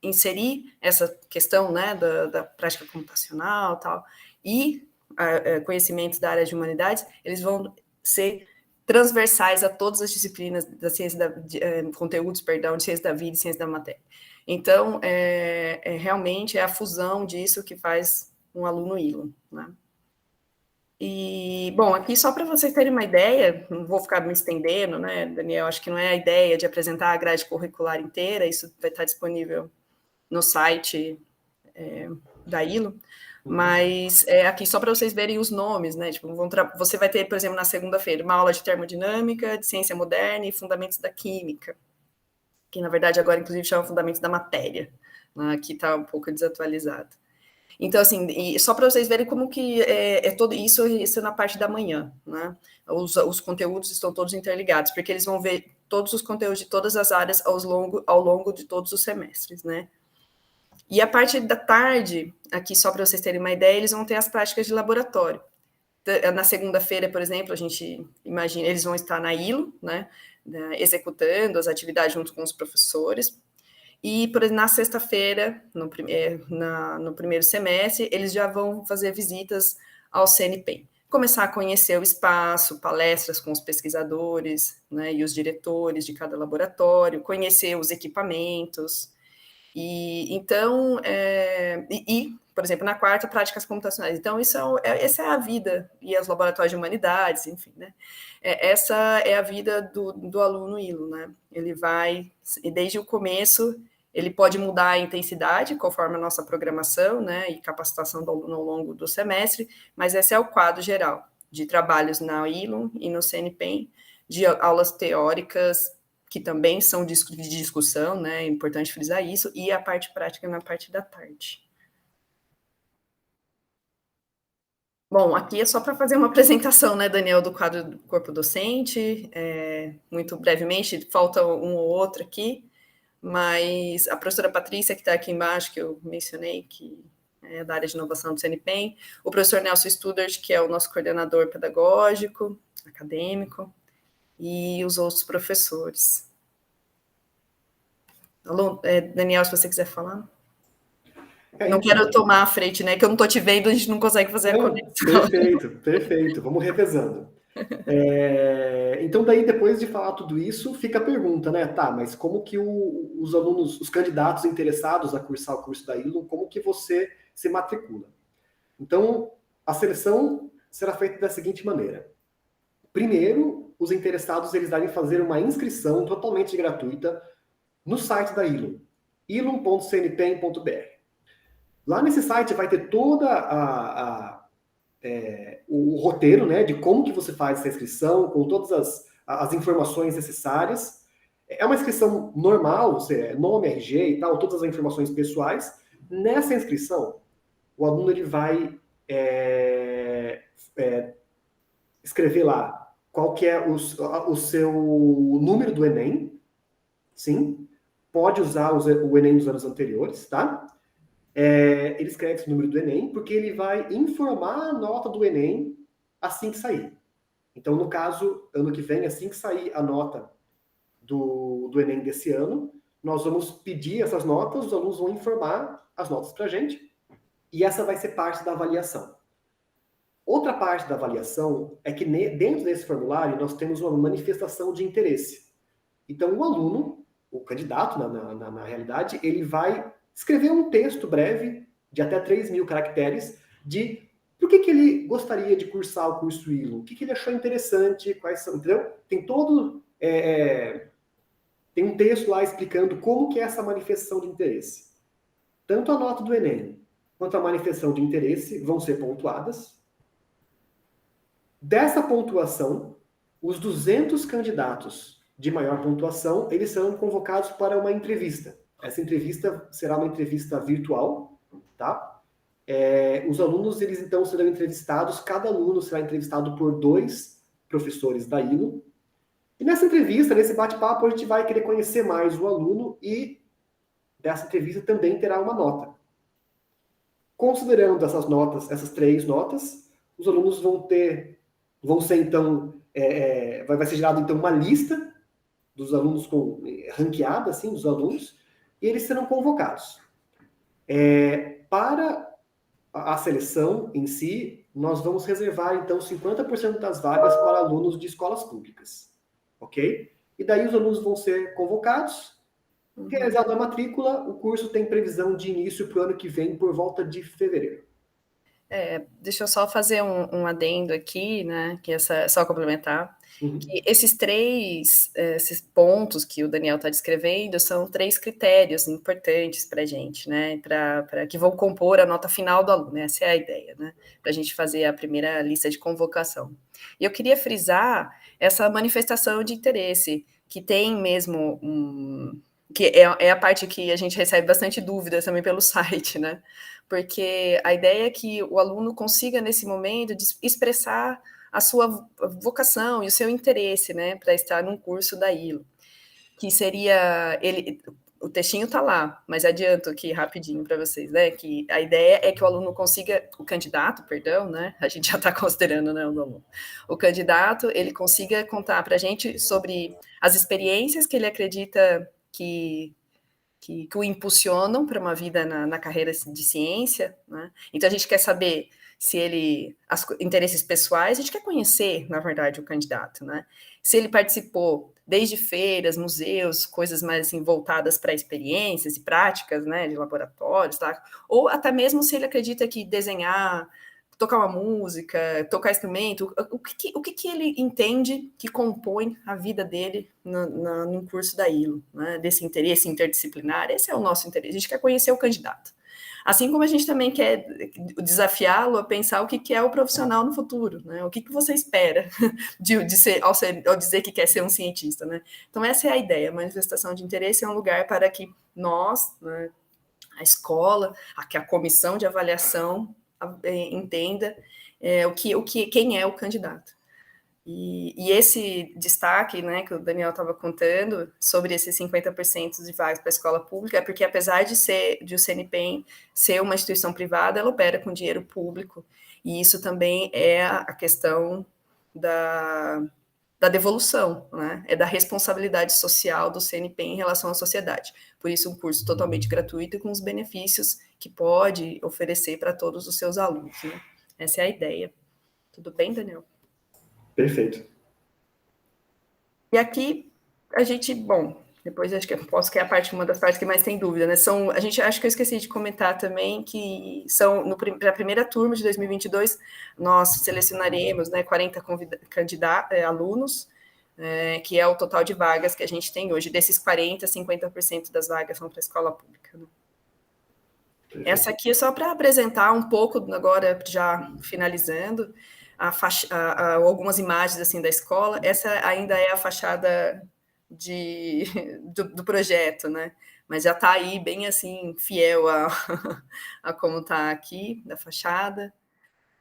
inserir essa questão, né, da prática computacional, tal, e conhecimentos da área de humanidades, eles vão ser transversais a todas as disciplinas da ciência conteúdos, de ciência da vida e ciência da matéria. Então, realmente é a fusão disso que faz um aluno ILO, né? E, bom, aqui só para vocês terem uma ideia, não vou ficar me estendendo, né, Daniel, acho que não é a ideia de apresentar a grade curricular inteira, isso vai estar disponível no site da ILO, mas aqui só para vocês verem os nomes, né, tipo, você vai ter, por exemplo, na segunda-feira, uma aula de termodinâmica, de ciência moderna e fundamentos da química, que na verdade agora inclusive chama fundamentos da matéria, né, aqui está um pouco desatualizado. Então, assim, só para vocês verem como que todo isso na parte da manhã, né? Os conteúdos estão todos interligados, porque eles vão ver todos os conteúdos de todas as áreas ao longo de todos os semestres, né? E a parte da tarde, aqui só para vocês terem uma ideia, eles vão ter as práticas de laboratório. Na segunda-feira, por exemplo, a gente imagina, eles vão estar na ILO, né? Executando as atividades junto com os professores. E na sexta-feira, no primeiro semestre, eles já vão fazer visitas ao CNPEM. Começar a conhecer o espaço, palestras com os pesquisadores, né, e os diretores de cada laboratório, conhecer os equipamentos. E então, por exemplo, na quarta, práticas computacionais. Então, essa é a vida, e os laboratórios de humanidades, enfim, né? Essa é a vida do aluno ILO, né? Ele vai, desde o começo, ele pode mudar a intensidade, conforme a nossa programação, né, e capacitação do aluno ao longo do semestre, mas esse é o quadro geral de trabalhos na ILO e no CNPEM, de aulas teóricas, que também são de discussão, né, é importante frisar isso, e a parte prática na parte da tarde. Bom, aqui é só para fazer uma apresentação, né, Daniel, do quadro do corpo docente, muito brevemente, falta um ou outro aqui, mas a professora Patrícia, que está aqui embaixo, que eu mencionei, que é da área de inovação do CNPEM, o professor Nelson Studart, que é o nosso coordenador pedagógico, acadêmico, e os outros professores. Daniel, se você quiser falar. Não quero tomar a frente, né? Que eu não estou te vendo, a gente não consegue fazer a conexão. Perfeito. Vamos revezando. Então, daí, depois de falar tudo isso, fica a pergunta, né? Tá, mas como que os alunos, os candidatos interessados a cursar o curso da ILUM, como que você se matricula? Então, a seleção será feita da seguinte maneira. Primeiro, os interessados, eles devem fazer uma inscrição totalmente gratuita no site da ILUM, ilum.cnpem.br. Lá nesse site vai ter toda o roteiro, né, de como que você faz essa inscrição, com todas as informações necessárias. É uma inscrição normal, nome, RG e tal, todas as informações pessoais. Nessa inscrição, o aluno ele vai escrever lá qual que é o seu número do Enem, sim, pode usar o Enem dos anos anteriores, tá? Ele escreve esse número do Enem, porque ele vai informar a nota do Enem assim que sair. Então, no caso, ano que vem, assim que sair a nota do Enem desse ano, nós vamos pedir essas notas, os alunos vão informar as notas para a gente, e essa vai ser parte da avaliação. Outra parte da avaliação é que dentro desse formulário nós temos uma manifestação de interesse. Então, o aluno, o candidato, na realidade, ele vai escrever um texto breve, de até 3.000 caracteres, de por que ele gostaria de cursar o curso ILUM, o que ele achou interessante, quais são, entendeu? Tem todo... tem um texto lá explicando como que é essa manifestação de interesse. Tanto a nota do Enem, quanto a manifestação de interesse vão ser pontuadas. Dessa pontuação, os 200 candidatos de maior pontuação, eles serão convocados para uma entrevista. Essa entrevista será uma entrevista virtual, tá? Os alunos, eles então serão entrevistados, cada aluno será entrevistado por 2 professores da ILUM. E nessa entrevista, nesse bate-papo, a gente vai querer conhecer mais o aluno e dessa entrevista também terá uma nota. Considerando essas notas, essas 3 notas, os alunos vão ser então, vai ser gerado então uma lista dos alunos ranqueada, assim, dos alunos, e eles serão convocados. Para a seleção em si, nós vamos reservar, então, 50% das vagas para alunos de escolas públicas. Ok? E daí os alunos vão ser convocados, realizada a matrícula, o curso tem previsão de início para o ano que vem, por volta de fevereiro. Deixa eu só fazer um adendo aqui, né, que só complementar, que esses 3 esses pontos que o Daniel está descrevendo são 3 critérios importantes para a gente, né, para que vão compor a nota final do aluno, essa é a ideia, né, para a gente fazer a primeira lista de convocação. E eu queria frisar essa manifestação de interesse, que tem mesmo que é a parte que a gente recebe bastante dúvidas também pelo site, né, porque a ideia é que o aluno consiga, nesse momento, expressar a sua vocação e o seu interesse, né, para estar num curso da ILUM, que seria, o textinho está lá, mas adianto aqui rapidinho para vocês, né, que a ideia é que o aluno consiga, o candidato, perdão, né, a gente já está considerando, né, o aluno, o candidato, ele consiga contar para a gente sobre as experiências que ele acredita que o impulsionam para uma vida na carreira de ciência, né? Então, a gente quer saber se interesses pessoais, a gente quer conhecer, na verdade, o candidato, né? Se ele participou desde feiras, museus, coisas mais assim, voltadas para experiências e práticas, né, de laboratórios, tá? Ou até mesmo se ele acredita que desenhar, tocar uma música, tocar instrumento, o que ele entende que compõe a vida dele no curso da ILUM, né? Desse interesse interdisciplinar, esse é o nosso interesse, a gente quer conhecer o candidato. Assim como a gente também quer desafiá-lo a pensar o que é o profissional no futuro, né? O que você espera ao dizer que quer ser um cientista, né? Então, essa é a ideia, a manifestação de interesse é um lugar para que nós, né, a escola, a comissão de avaliação, entenda quem é o candidato. E esse destaque, né, que o Daniel estava contando sobre esses 50% de vagas para a escola pública, é porque apesar de o CNPEM ser uma instituição privada, ela opera com dinheiro público, e isso também é a questão da devolução, né, é da responsabilidade social do CNPEM em relação à sociedade. Por isso, um curso totalmente gratuito e com os benefícios que pode oferecer para todos os seus alunos, né? Essa é a ideia. Tudo bem, Daniel? Perfeito. E aqui a gente, depois acho que que é uma das partes que mais tem dúvida, né? Acho que eu esqueci de comentar também que para a primeira turma de 2022, nós selecionaremos, né, 40 alunos, que é o total de vagas que a gente tem hoje. Desses 40, 50% das vagas são para a escola pública, né? Essa aqui é só para apresentar um pouco, agora já finalizando, algumas imagens assim da escola. Essa ainda é a fachada do projeto, né? Mas já está aí bem assim, fiel a como está aqui, da fachada.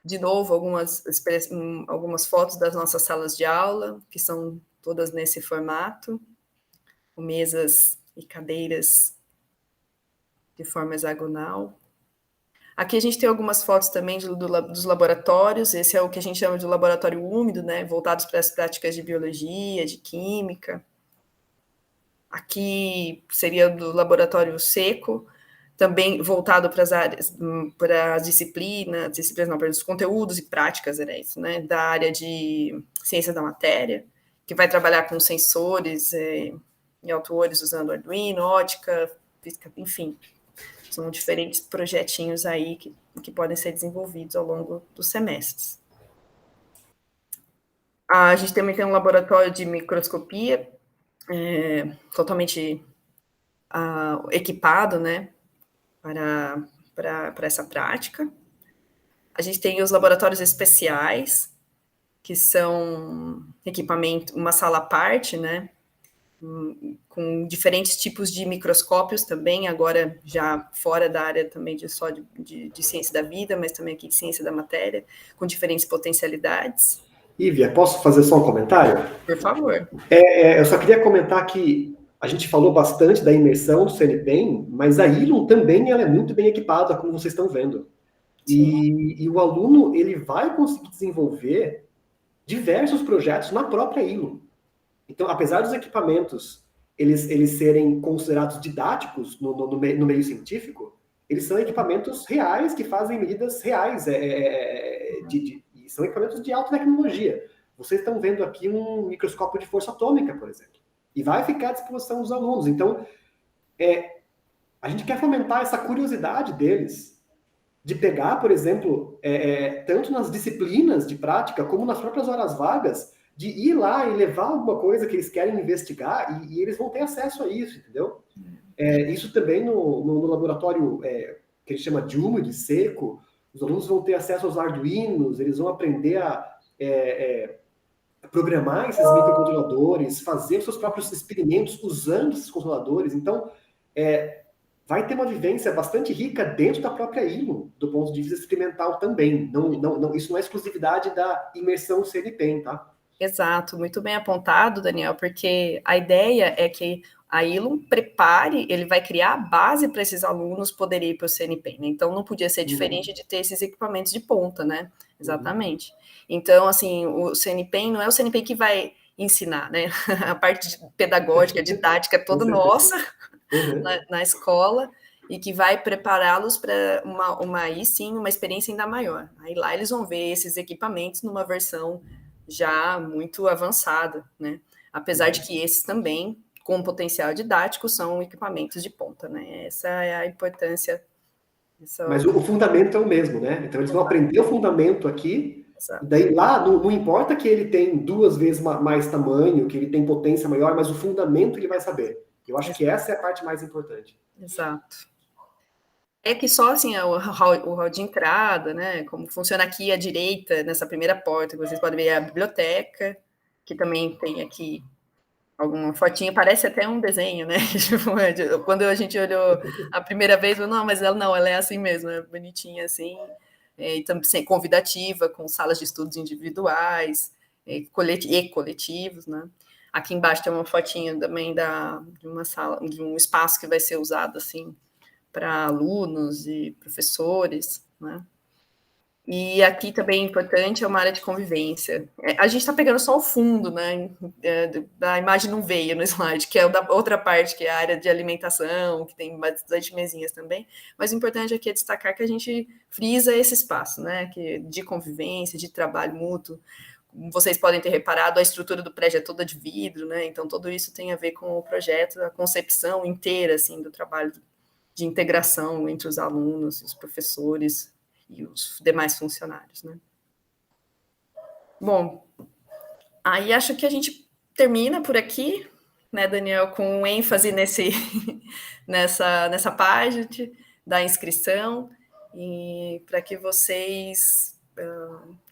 De novo, algumas fotos das nossas salas de aula, que são todas nesse formato, com mesas e cadeiras de forma hexagonal. Aqui a gente tem algumas fotos também dos laboratórios. Esse é o que a gente chama de laboratório úmido, né, voltados para as práticas de biologia, de química. Aqui seria do laboratório seco, também voltado para as áreas, para as disciplinas não, para os conteúdos e práticas, era isso, né, da área de ciência da matéria, que vai trabalhar com sensores e autores usando Arduino, ótica, física, enfim. São diferentes projetinhos aí que podem ser desenvolvidos ao longo dos semestres. A gente também tem um laboratório de microscopia, totalmente equipado, né, para essa prática. A gente tem os laboratórios especiais, que são equipamento, uma sala à parte, né, com diferentes tipos de microscópios também, agora já fora da área também de ciência da vida, mas também aqui de ciência da matéria, com diferentes potencialidades. Ívia, posso fazer só um comentário? Por favor. Eu só queria comentar que a gente falou bastante da imersão do CNPEM, mas a Ilum também ela é muito bem equipada, como vocês estão vendo. E o aluno ele vai conseguir desenvolver diversos projetos na própria Ilum. Então, apesar dos equipamentos eles serem considerados didáticos no meio científico, eles são equipamentos reais que fazem medidas reais, são equipamentos de alta tecnologia. Vocês estão vendo aqui um microscópio de força atômica, por exemplo, e vai ficar à disposição dos alunos. Então, a gente quer fomentar essa curiosidade deles de pegar, por exemplo, tanto nas disciplinas de prática como nas próprias horas vagas, de ir lá e levar alguma coisa que eles querem investigar e eles vão ter acesso a isso, entendeu? Isso também no laboratório que a gente chama de úmido e seco, os alunos vão ter acesso aos arduinos, eles vão aprender a programar esses microcontroladores, fazer os seus próprios experimentos usando esses controladores. Então, vai ter uma vivência bastante rica dentro da própria Ilum, do ponto de vista experimental também. Isso não é exclusividade da imersão CNPEM, tá? Exato, muito bem apontado, Daniel, porque a ideia é que a Ilum ele vai criar a base para esses alunos poderem ir para o CNPEM, né? Então, não podia ser diferente de ter esses equipamentos de ponta, né? Exatamente. Então, assim, o CNPEM não é o CNPEM que vai ensinar, né? A parte pedagógica, didática, é toda nossa na escola, e que vai prepará-los para aí sim, uma experiência ainda maior. Aí lá eles vão ver esses equipamentos numa versão já muito avançada, né? Apesar de que esses também, com potencial didático, são equipamentos de ponta, né? Essa é a importância. Mas o fundamento é o mesmo, né? Então eles vão aprender o fundamento aqui, e daí lá não importa que ele tem 2 vezes mais tamanho, que ele tem potência maior, mas o fundamento ele vai saber. Eu acho que essa é a parte mais importante. Exato. É que só assim, o hall de entrada, né? Como funciona aqui à direita, nessa primeira porta, que vocês podem ver a biblioteca, que também tem aqui alguma fotinha, parece até um desenho, né? Quando a gente olhou a primeira vez, não, mas ela é assim mesmo, é bonitinha assim. e também convidativa, com salas de estudos individuais e coletivos, né? Aqui embaixo tem uma fotinha também de uma sala, de um espaço que vai ser usado assim para alunos e professores, né? E aqui também é importante, é uma área de convivência. A gente está pegando só o fundo, né? A imagem não veio no slide, que é da outra parte, que é a área de alimentação, que tem bastante mesinhas também. Mas o importante aqui é destacar que a gente frisa esse espaço, né? De convivência, de trabalho mútuo. Vocês podem ter reparado, a estrutura do prédio é toda de vidro, né? Então, tudo isso tem a ver com o projeto, a concepção inteira, assim, do trabalho de integração entre os alunos, os professores e os demais funcionários, né? Bom, aí acho que a gente termina por aqui, né, Daniel, com ênfase nessa página da inscrição, e para que vocês,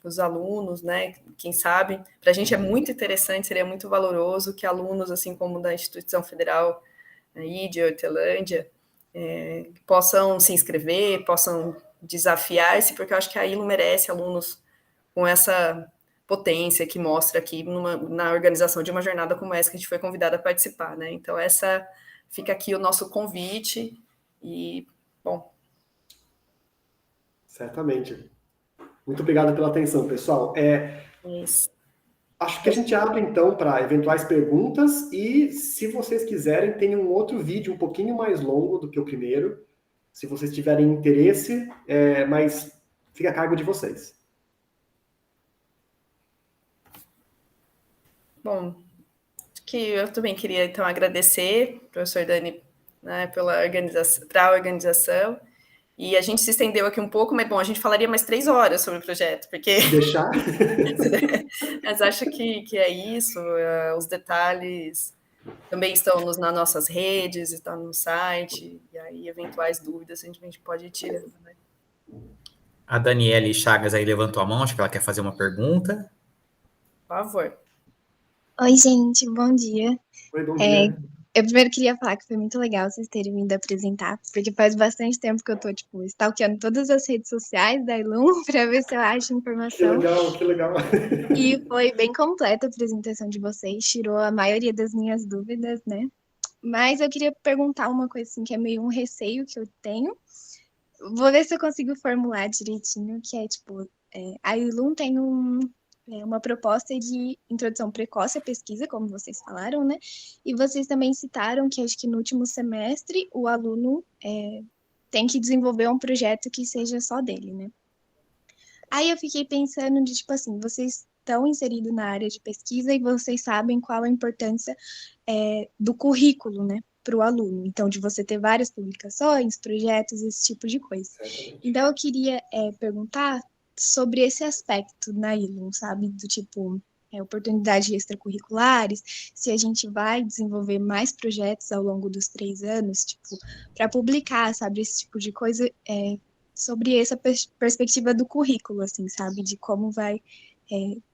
os alunos, né, quem sabe, para a gente é muito interessante, seria muito valoroso que alunos, assim como da Instituição Federal aí de Hortelândia, possam se inscrever, possam desafiar-se, porque eu acho que a ILO merece alunos com essa potência que mostra aqui na organização de uma jornada como essa que a gente foi convidada a participar, né? Então, fica aqui o nosso convite e, bom... Certamente. Muito obrigado pela atenção, pessoal. Isso. Acho que a gente abre, então, para eventuais perguntas e, se vocês quiserem, tem um outro vídeo um pouquinho mais longo do que o primeiro, se vocês tiverem interesse, mas fica a cargo de vocês. Bom, que eu também queria, então, agradecer, professor Dani, né, pela organização, e a gente se estendeu aqui um pouco, mas, bom, a gente falaria mais 3 horas sobre o projeto, porque... Deixar? Mas acho que é isso, os detalhes também estão nas nossas redes, estão no site, e aí eventuais dúvidas a gente pode ir tirando, né? A Daniele Chagas aí levantou a mão, acho que ela quer fazer uma pergunta. Por favor. Oi, gente, bom dia. Oi, bom dia. Eu primeiro queria falar que foi muito legal vocês terem vindo apresentar, porque faz bastante tempo que eu tô, stalkeando todas as redes sociais da Ilum para ver se eu acho informação. Que legal. E foi bem completa a apresentação de vocês, tirou a maioria das minhas dúvidas, né? Mas eu queria perguntar uma coisa assim, que é meio um receio que eu tenho. Vou ver se eu consigo formular direitinho, que é, a Ilum tem uma proposta de introdução precoce à pesquisa, como vocês falaram, né? E vocês também citaram que, acho que no último semestre, o aluno tem que desenvolver um projeto que seja só dele, né? Aí eu fiquei pensando de, vocês estão inseridos na área de pesquisa e vocês sabem qual a importância do currículo, né? Para o aluno. Então, de você ter várias publicações, projetos, esse tipo de coisa. Certamente. Então, eu queria perguntar sobre esse aspecto na Ilum, sabe? Do oportunidades extracurriculares, se a gente vai desenvolver mais projetos ao longo dos 3 anos, para publicar, sabe? Esse tipo de coisa, sobre essa perspectiva do currículo, assim, sabe? De como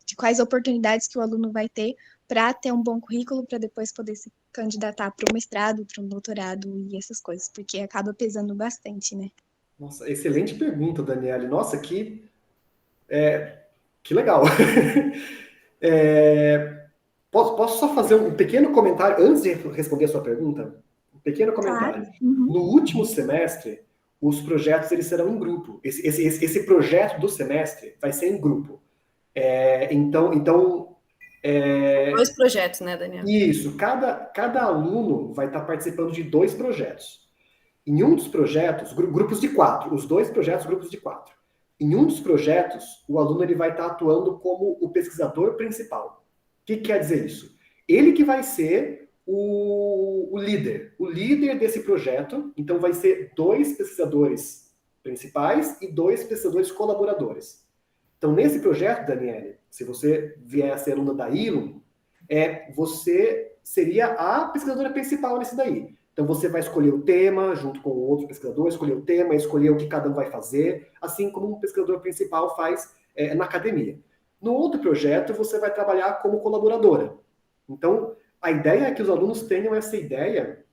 de quais oportunidades que o aluno vai ter para ter um bom currículo, para depois poder se candidatar para um mestrado, para um doutorado e essas coisas, porque acaba pesando bastante, né? Nossa, excelente pergunta, Daniele. Nossa, que legal. Posso só fazer um pequeno comentário antes de responder a sua pergunta? Um pequeno comentário. Claro. Uhum. No último semestre, os projetos eles serão em grupo. Esse projeto do semestre vai ser em grupo. Então 2 projetos, né, Daniel? Isso. Cada aluno vai estar participando de 2 projetos. Em um dos projetos, grupos de 4. Os 2 projetos, grupos de 4. Em um dos projetos, o aluno ele vai estar atuando como o pesquisador principal. O que quer dizer isso? Ele que vai ser o líder desse projeto. Então, vai ser 2 pesquisadores principais e 2 pesquisadores colaboradores. Então, nesse projeto, Daniele, se você vier a ser aluna da Ilum, você seria a pesquisadora principal nesse daí. Então, você vai escolher o tema, junto com o outro pesquisador, escolher o tema, escolher o que cada um vai fazer, assim como um pesquisador principal faz na academia. No outro projeto, você vai trabalhar como colaboradora. Então, a ideia é que os alunos tenham essa ideia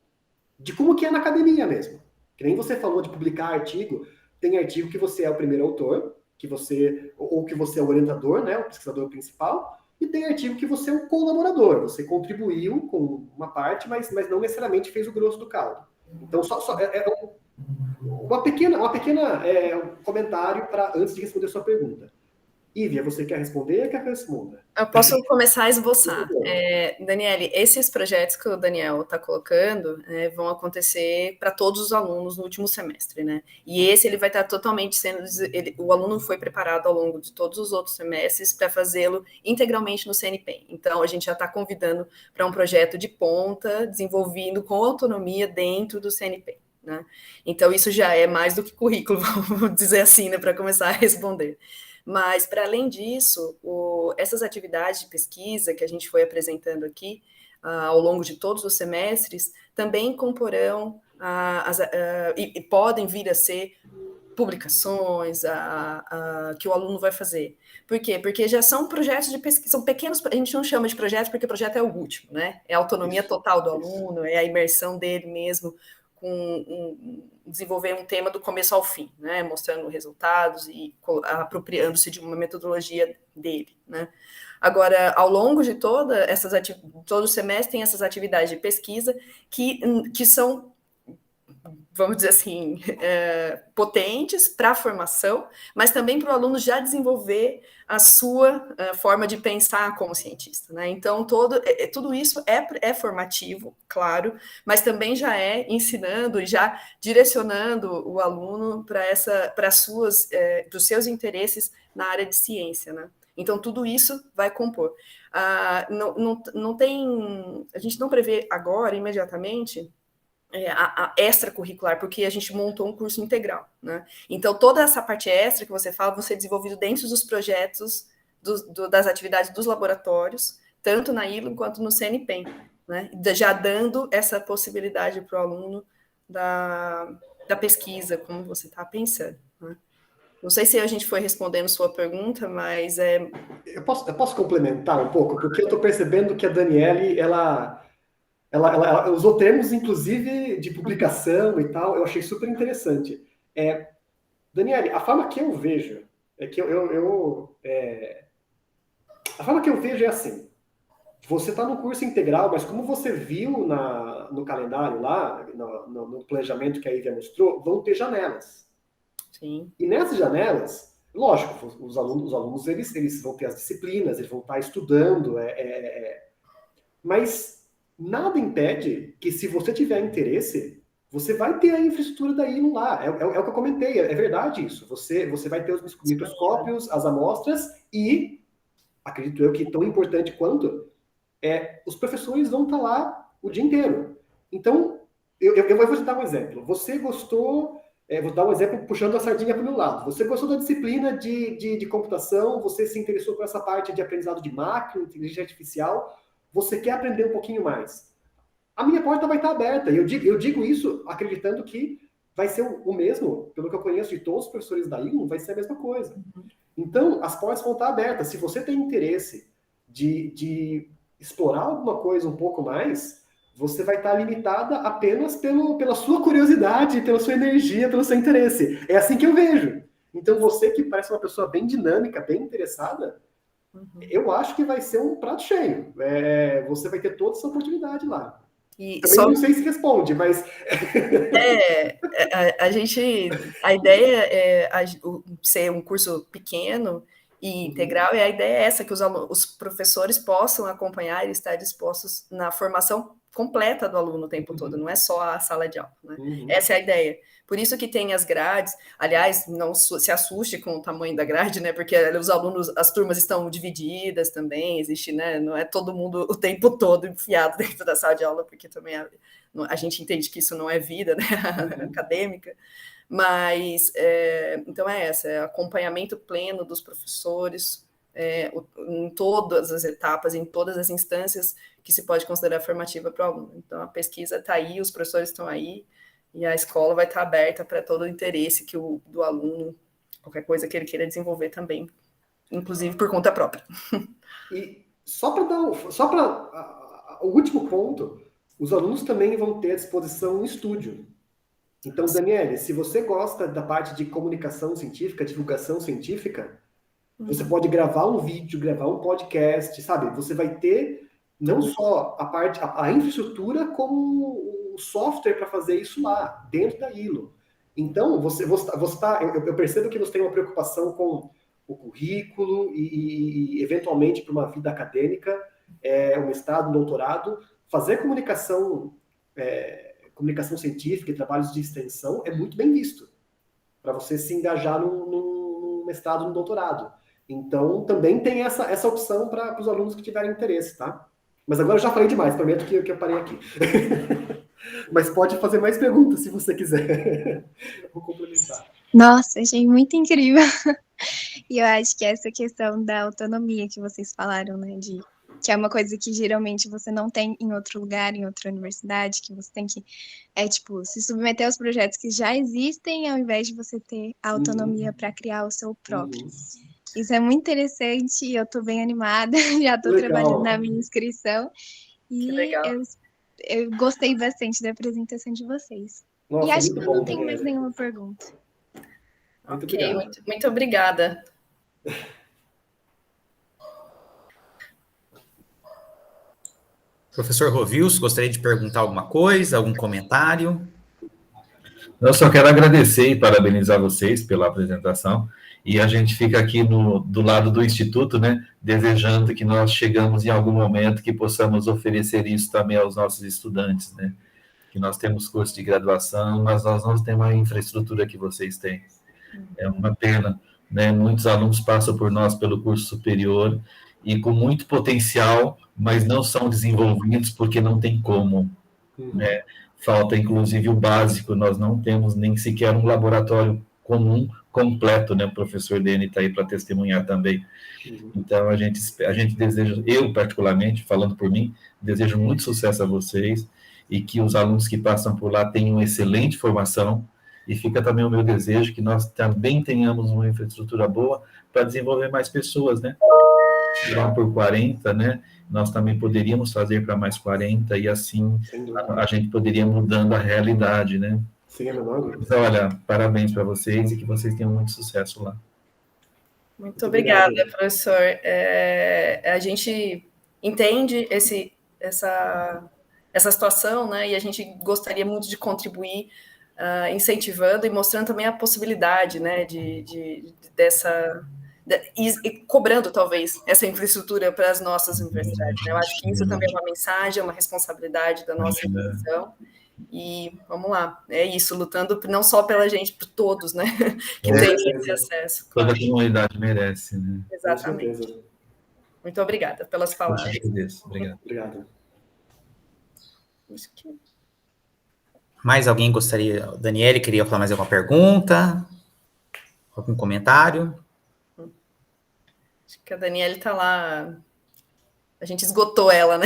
de como que é na academia mesmo. Que nem você falou de publicar artigo, tem artigo que você é o primeiro autor, que você é o orientador, né, o pesquisador principal, e tem artigo que você é um colaborador, você contribuiu com uma parte, mas não necessariamente fez o grosso do caldo. Então, um comentário antes de responder a sua pergunta. Ívia, você quer responder ou quer que eu responda? Eu posso começar a esboçar. Daniele, esses projetos que o Daniel está colocando vão acontecer para todos os alunos no último semestre, né? E esse ele vai estar totalmente o aluno foi preparado ao longo de todos os outros semestres para fazê-lo integralmente no CNPEM. Então, a gente já está convidando para um projeto de ponta, desenvolvido com autonomia dentro do CNPEM. Né? Então, isso já é mais do que currículo, vamos dizer assim, né, para começar a responder. Mas, para além disso, essas atividades de pesquisa que a gente foi apresentando aqui, ao longo de todos os semestres, também comporão e podem vir a ser publicações que o aluno vai fazer. Por quê? Porque já são projetos de pesquisa, são pequenos, a gente não chama de projetos porque o projeto é o último, né? É a autonomia total do aluno, é a imersão dele mesmo, desenvolver um tema do começo ao fim, né, mostrando resultados e apropriando-se de uma metodologia dele, né. Agora, ao longo de todo o semestre tem essas atividades de pesquisa que são, vamos dizer assim, potentes para a formação, mas também para o aluno já desenvolver a sua forma de pensar como cientista, né? Então, tudo isso é formativo, claro, mas também já é ensinando e já direcionando o aluno para os seus interesses na área de ciência, né? Então, tudo isso vai compor. Não tem... A gente não prevê agora, imediatamente, a extracurricular, porque a gente montou um curso integral, né? Então, toda essa parte extra que você fala, você é desenvolvido dentro dos projetos, das atividades dos laboratórios, tanto na ILO quanto no CNPEM, né? Já dando essa possibilidade para o aluno da pesquisa, como você está pensando, né? Não sei se a gente foi respondendo sua pergunta, mas Eu posso complementar um pouco? Porque eu estou percebendo que a Daniele, ela usou termos, inclusive, de publicação e tal, eu achei super interessante. Daniele, a forma que eu vejo a forma que eu vejo é assim, você está no curso integral, mas como você viu no calendário lá, no planejamento que a Ívia mostrou, vão ter janelas. Sim. E nessas janelas, lógico, os alunos eles vão ter as disciplinas, eles vão estar estudando, mas nada impede que, se você tiver interesse, você vai ter a infraestrutura da ILO lá. É o que eu comentei, é verdade isso. Você vai ter os microscópios, as amostras e, acredito eu que tão importante quanto, os professores vão estar lá o dia inteiro. Então, eu vou te dar um exemplo. Você gostou... vou dar um exemplo puxando a sardinha para o meu lado. Você gostou da disciplina de computação, você se interessou por essa parte de aprendizado de máquina, inteligência artificial, você quer aprender um pouquinho mais. A minha porta vai estar aberta. Eu digo isso acreditando que vai ser o mesmo, pelo que eu conheço de todos os professores da ILO, vai ser a mesma coisa. Então, as portas vão estar abertas. Se você tem interesse de explorar alguma coisa um pouco mais, você vai estar limitada apenas pela sua curiosidade, pela sua energia, pelo seu interesse. É assim que eu vejo. Então, você que parece uma pessoa bem dinâmica, bem interessada, eu acho que vai ser um prato cheio. Você vai ter toda essa oportunidade lá. Também não sei se responde, mas... A ideia é ser um curso pequeno e integral, e a ideia é essa, que os professores possam acompanhar e estar dispostos na formação completa do aluno o tempo todo, não é só a sala de aula, né? Essa é a ideia. Por isso que tem as grades. Aliás, não se assuste com o tamanho da grade, né? Porque os alunos, as turmas estão divididas também, existe, né? Não é todo mundo o tempo todo enfiado dentro da sala de aula, porque também a gente entende que isso não é vida, né? Acadêmica. Mas, então é acompanhamento pleno dos professores, em todas as etapas, em todas as instâncias que se pode considerar formativa para o aluno. Então, a pesquisa está aí, os professores estão aí, e a escola vai estar aberta para todo o interesse do aluno, qualquer coisa que ele queira desenvolver também, inclusive por conta própria. E só para o último ponto, os alunos também vão ter à disposição um estúdio. Então, Daniele, se você gosta da parte de comunicação científica, divulgação científica, você pode gravar um vídeo, gravar um podcast, sabe? Você vai ter não só a infraestrutura, como o software para fazer isso lá, dentro da ILO. Então, eu percebo que você tem uma preocupação com o currículo e eventualmente, para uma vida acadêmica, um mestrado, um doutorado, fazer comunicação científica e trabalhos de extensão é muito bem visto, para você se engajar num mestrado, num doutorado. Então, também tem essa opção para os alunos que tiverem interesse, tá? Mas agora eu já falei demais, prometo que eu parei aqui. Mas pode fazer mais perguntas, se você quiser. Vou complementar. Nossa, achei muito incrível. E eu acho que essa questão da autonomia que vocês falaram, né, que é uma coisa que geralmente você não tem em outro lugar, em outra universidade, que você tem que, se submeter aos projetos que já existem, ao invés de você ter a autonomia para criar o seu próprio. Isso é muito interessante, eu estou bem animada, já estou trabalhando na minha inscrição, e eu gostei bastante da apresentação de vocês. Nossa, e acho que eu não tenho mais nenhuma pergunta. Muito obrigada. Professor Rovilson, gostaria de perguntar alguma coisa, algum comentário? Eu só quero agradecer e parabenizar vocês pela apresentação, e a gente fica aqui do lado do Instituto, né, desejando que nós chegamos em algum momento que possamos oferecer isso também aos nossos estudantes, né, que nós temos curso de graduação, mas nós não temos a infraestrutura que vocês têm. É uma pena, né, muitos alunos passam por nós pelo curso superior, e com muito potencial, mas não são desenvolvidos porque não tem como, né? Falta, inclusive, o básico, nós não temos nem sequer um laboratório comum, completo, né? O professor Dene está aí para testemunhar também. Então, a gente deseja, eu particularmente, falando por mim, desejo muito sucesso a vocês, e que os alunos que passam por lá tenham excelente formação, e fica também o meu desejo que nós também tenhamos uma infraestrutura boa para desenvolver mais pessoas, né? Tirar por 40, né? Nós também poderíamos fazer para mais 40, e assim a gente poderia mudando a realidade, né? Sim, é menor. Então, olha, parabéns para vocês e que vocês tenham muito sucesso lá. Muito obrigada, professor. A gente entende essa situação, né? E a gente gostaria muito de contribuir, incentivando e mostrando também a possibilidade, né? E cobrando, talvez, essa infraestrutura para as nossas universidades. Né? Eu acho que isso também é uma mensagem, uma responsabilidade da nossa instituição. E vamos lá, é isso, lutando não só pela gente, por todos, né? Que tem esse acesso. Claro. Toda a comunidade merece, né? Exatamente. Muito obrigada pelas palavras. Obrigado. Mais alguém gostaria? Daniele, queria falar mais alguma pergunta? Algum comentário? Acho que a Daniele está lá. A gente esgotou ela, né?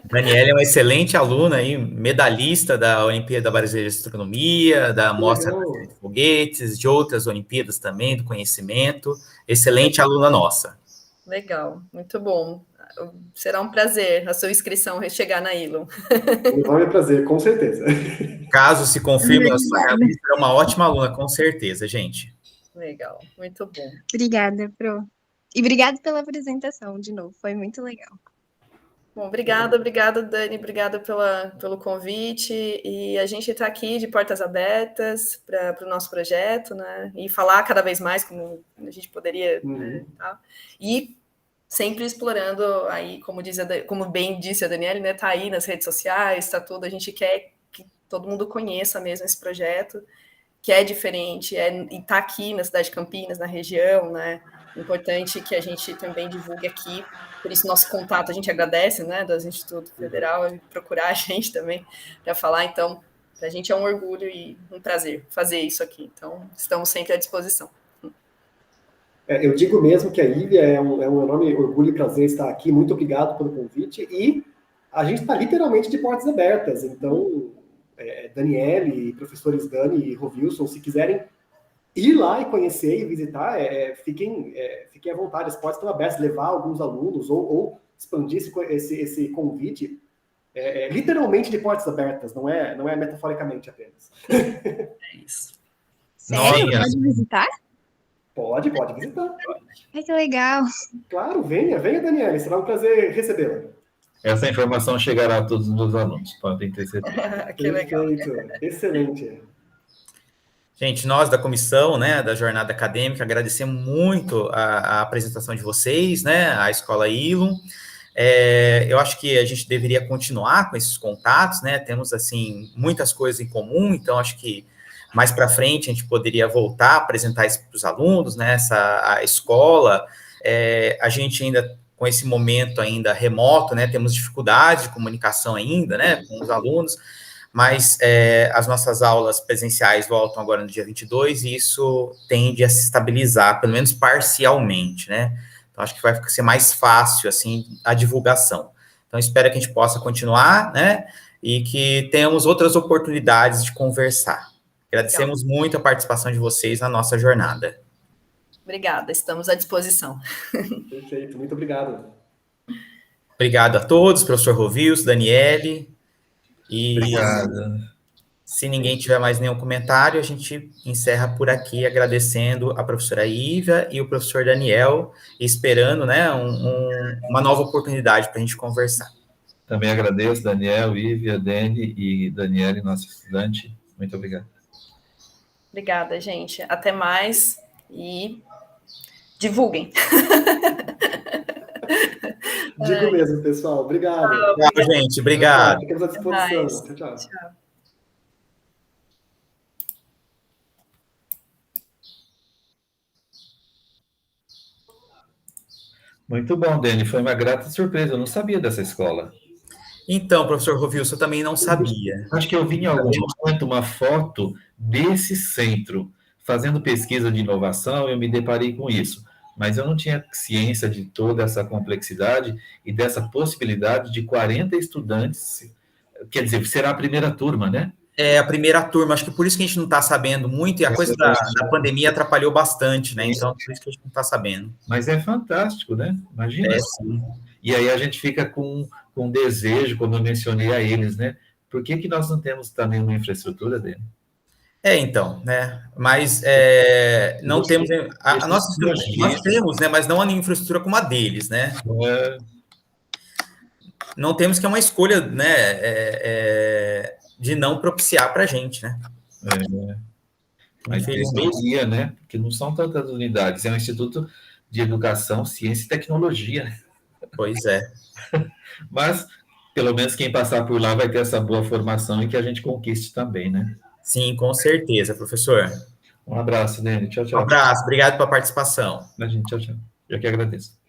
Daniele é uma excelente aluna, aí, medalhista da Olimpíada Brasileira de Astronomia, da Mostra de Foguetes, de outras Olimpíadas também, do conhecimento. Excelente aluna nossa. Legal, muito bom. Será um prazer a sua inscrição chegar na ILO. Um enorme prazer, com certeza. Caso se confirme, a sua lista é uma ótima aluna, com certeza, gente. Legal, muito bom. Obrigada, Pro. E obrigada pela apresentação, de novo, foi muito legal. Bom, obrigada, Dani, obrigada pelo convite, e a gente está aqui de portas abertas para o nosso projeto, né, e falar cada vez mais como a gente poderia, né, tá? E sempre explorando aí, como bem disse a Daniele, né, tá aí nas redes sociais, tá tudo, a gente quer que todo mundo conheça mesmo esse projeto, que é diferente, e está aqui na cidade de Campinas, na região, né? Importante que a gente também divulgue aqui, por isso nosso contato, a gente agradece, né, do Instituto Federal, procurar a gente também para falar, então, para a gente é um orgulho e um prazer fazer isso aqui, então, estamos sempre à disposição. Eu digo mesmo que a Ívia é um enorme orgulho e prazer estar aqui, muito obrigado pelo convite, e a gente está literalmente de portas abertas, então... Daniele, professores Dani e Rovilson, se quiserem ir lá e conhecer e visitar, fiquem à vontade, as portas estão abertas, levar alguns alunos ou expandir esse convite literalmente de portas abertas, não é metaforicamente apenas. É isso. Sério? Nossa. Pode visitar? Pode visitar. Ai, que legal. Claro, venha, Daniele, será um prazer recebê-la. Essa informação chegará a todos os meus alunos, podem ter certeza. Que legal. Perfeito, excelente. Gente, nós da comissão, né, da jornada acadêmica, agradecemos muito a apresentação de vocês, né, a Escola Ilum. Eu acho que a gente deveria continuar com esses contatos, né, temos, assim, muitas coisas em comum, então acho que mais para frente a gente poderia voltar a apresentar isso para os alunos, né, a escola. A gente ainda, com esse momento ainda remoto, né, temos dificuldade de comunicação ainda, né, com os alunos, mas as nossas aulas presenciais voltam agora no dia 22 e isso tende a se estabilizar, pelo menos parcialmente, né? Então, acho que vai ser mais fácil, assim, a divulgação. Então, espero que a gente possa continuar, né? E que tenhamos outras oportunidades de conversar. Agradecemos muito a participação de vocês na nossa jornada. Obrigada, estamos à disposição. Perfeito, muito obrigado. Obrigado a todos, professor Rovilson, Daniele. E Obrigado. se ninguém tiver mais nenhum comentário, a gente encerra por aqui, agradecendo a professora Ívia e o professor Daniel, e esperando, né, uma nova oportunidade para a gente conversar. Também agradeço, Daniel, Ívia, Dani e Daniele, nosso estudante. Muito obrigado. Obrigada, gente. Até mais e divulguem. Digo mesmo, pessoal. Obrigado. Tchau, gente. Obrigado. Ficamos à disposição. Tchau. Tchau. Muito bom, Dani. Foi uma grata surpresa. Eu não sabia dessa escola. Então, professor Rovilson, eu também não sabia. Acho que eu vi em algum momento uma foto desse centro fazendo pesquisa de inovação, eu me deparei com isso. Mas eu não tinha ciência de toda essa complexidade e dessa possibilidade de 40 estudantes, quer dizer, será a primeira turma, né? É a primeira turma, acho que por isso que a gente não está sabendo muito, e a coisa da pandemia atrapalhou bastante, né? Então, por isso que a gente não está sabendo. Mas é fantástico, né? Imagina. Sim. E aí a gente fica com desejo, como eu mencionei a eles, né? Por que nós não temos também uma infraestrutura dele? Então, né? Mas não temos a nossa infraestrutura, nós temos, né? Mas não a infraestrutura como a deles, né? Não temos, que é uma escolha, né? De não propiciar para a gente, né? Mas deveria, né? Porque não são tantas unidades. É um Instituto de Educação, Ciência e Tecnologia, né? Pois é. Mas, pelo menos, quem passar por lá vai ter essa boa formação e que a gente conquiste também, né? Sim, com certeza, professor. Um abraço, Dani. Tchau, tchau. Um abraço, obrigado pela participação. Tchau, tchau. Eu que agradeço.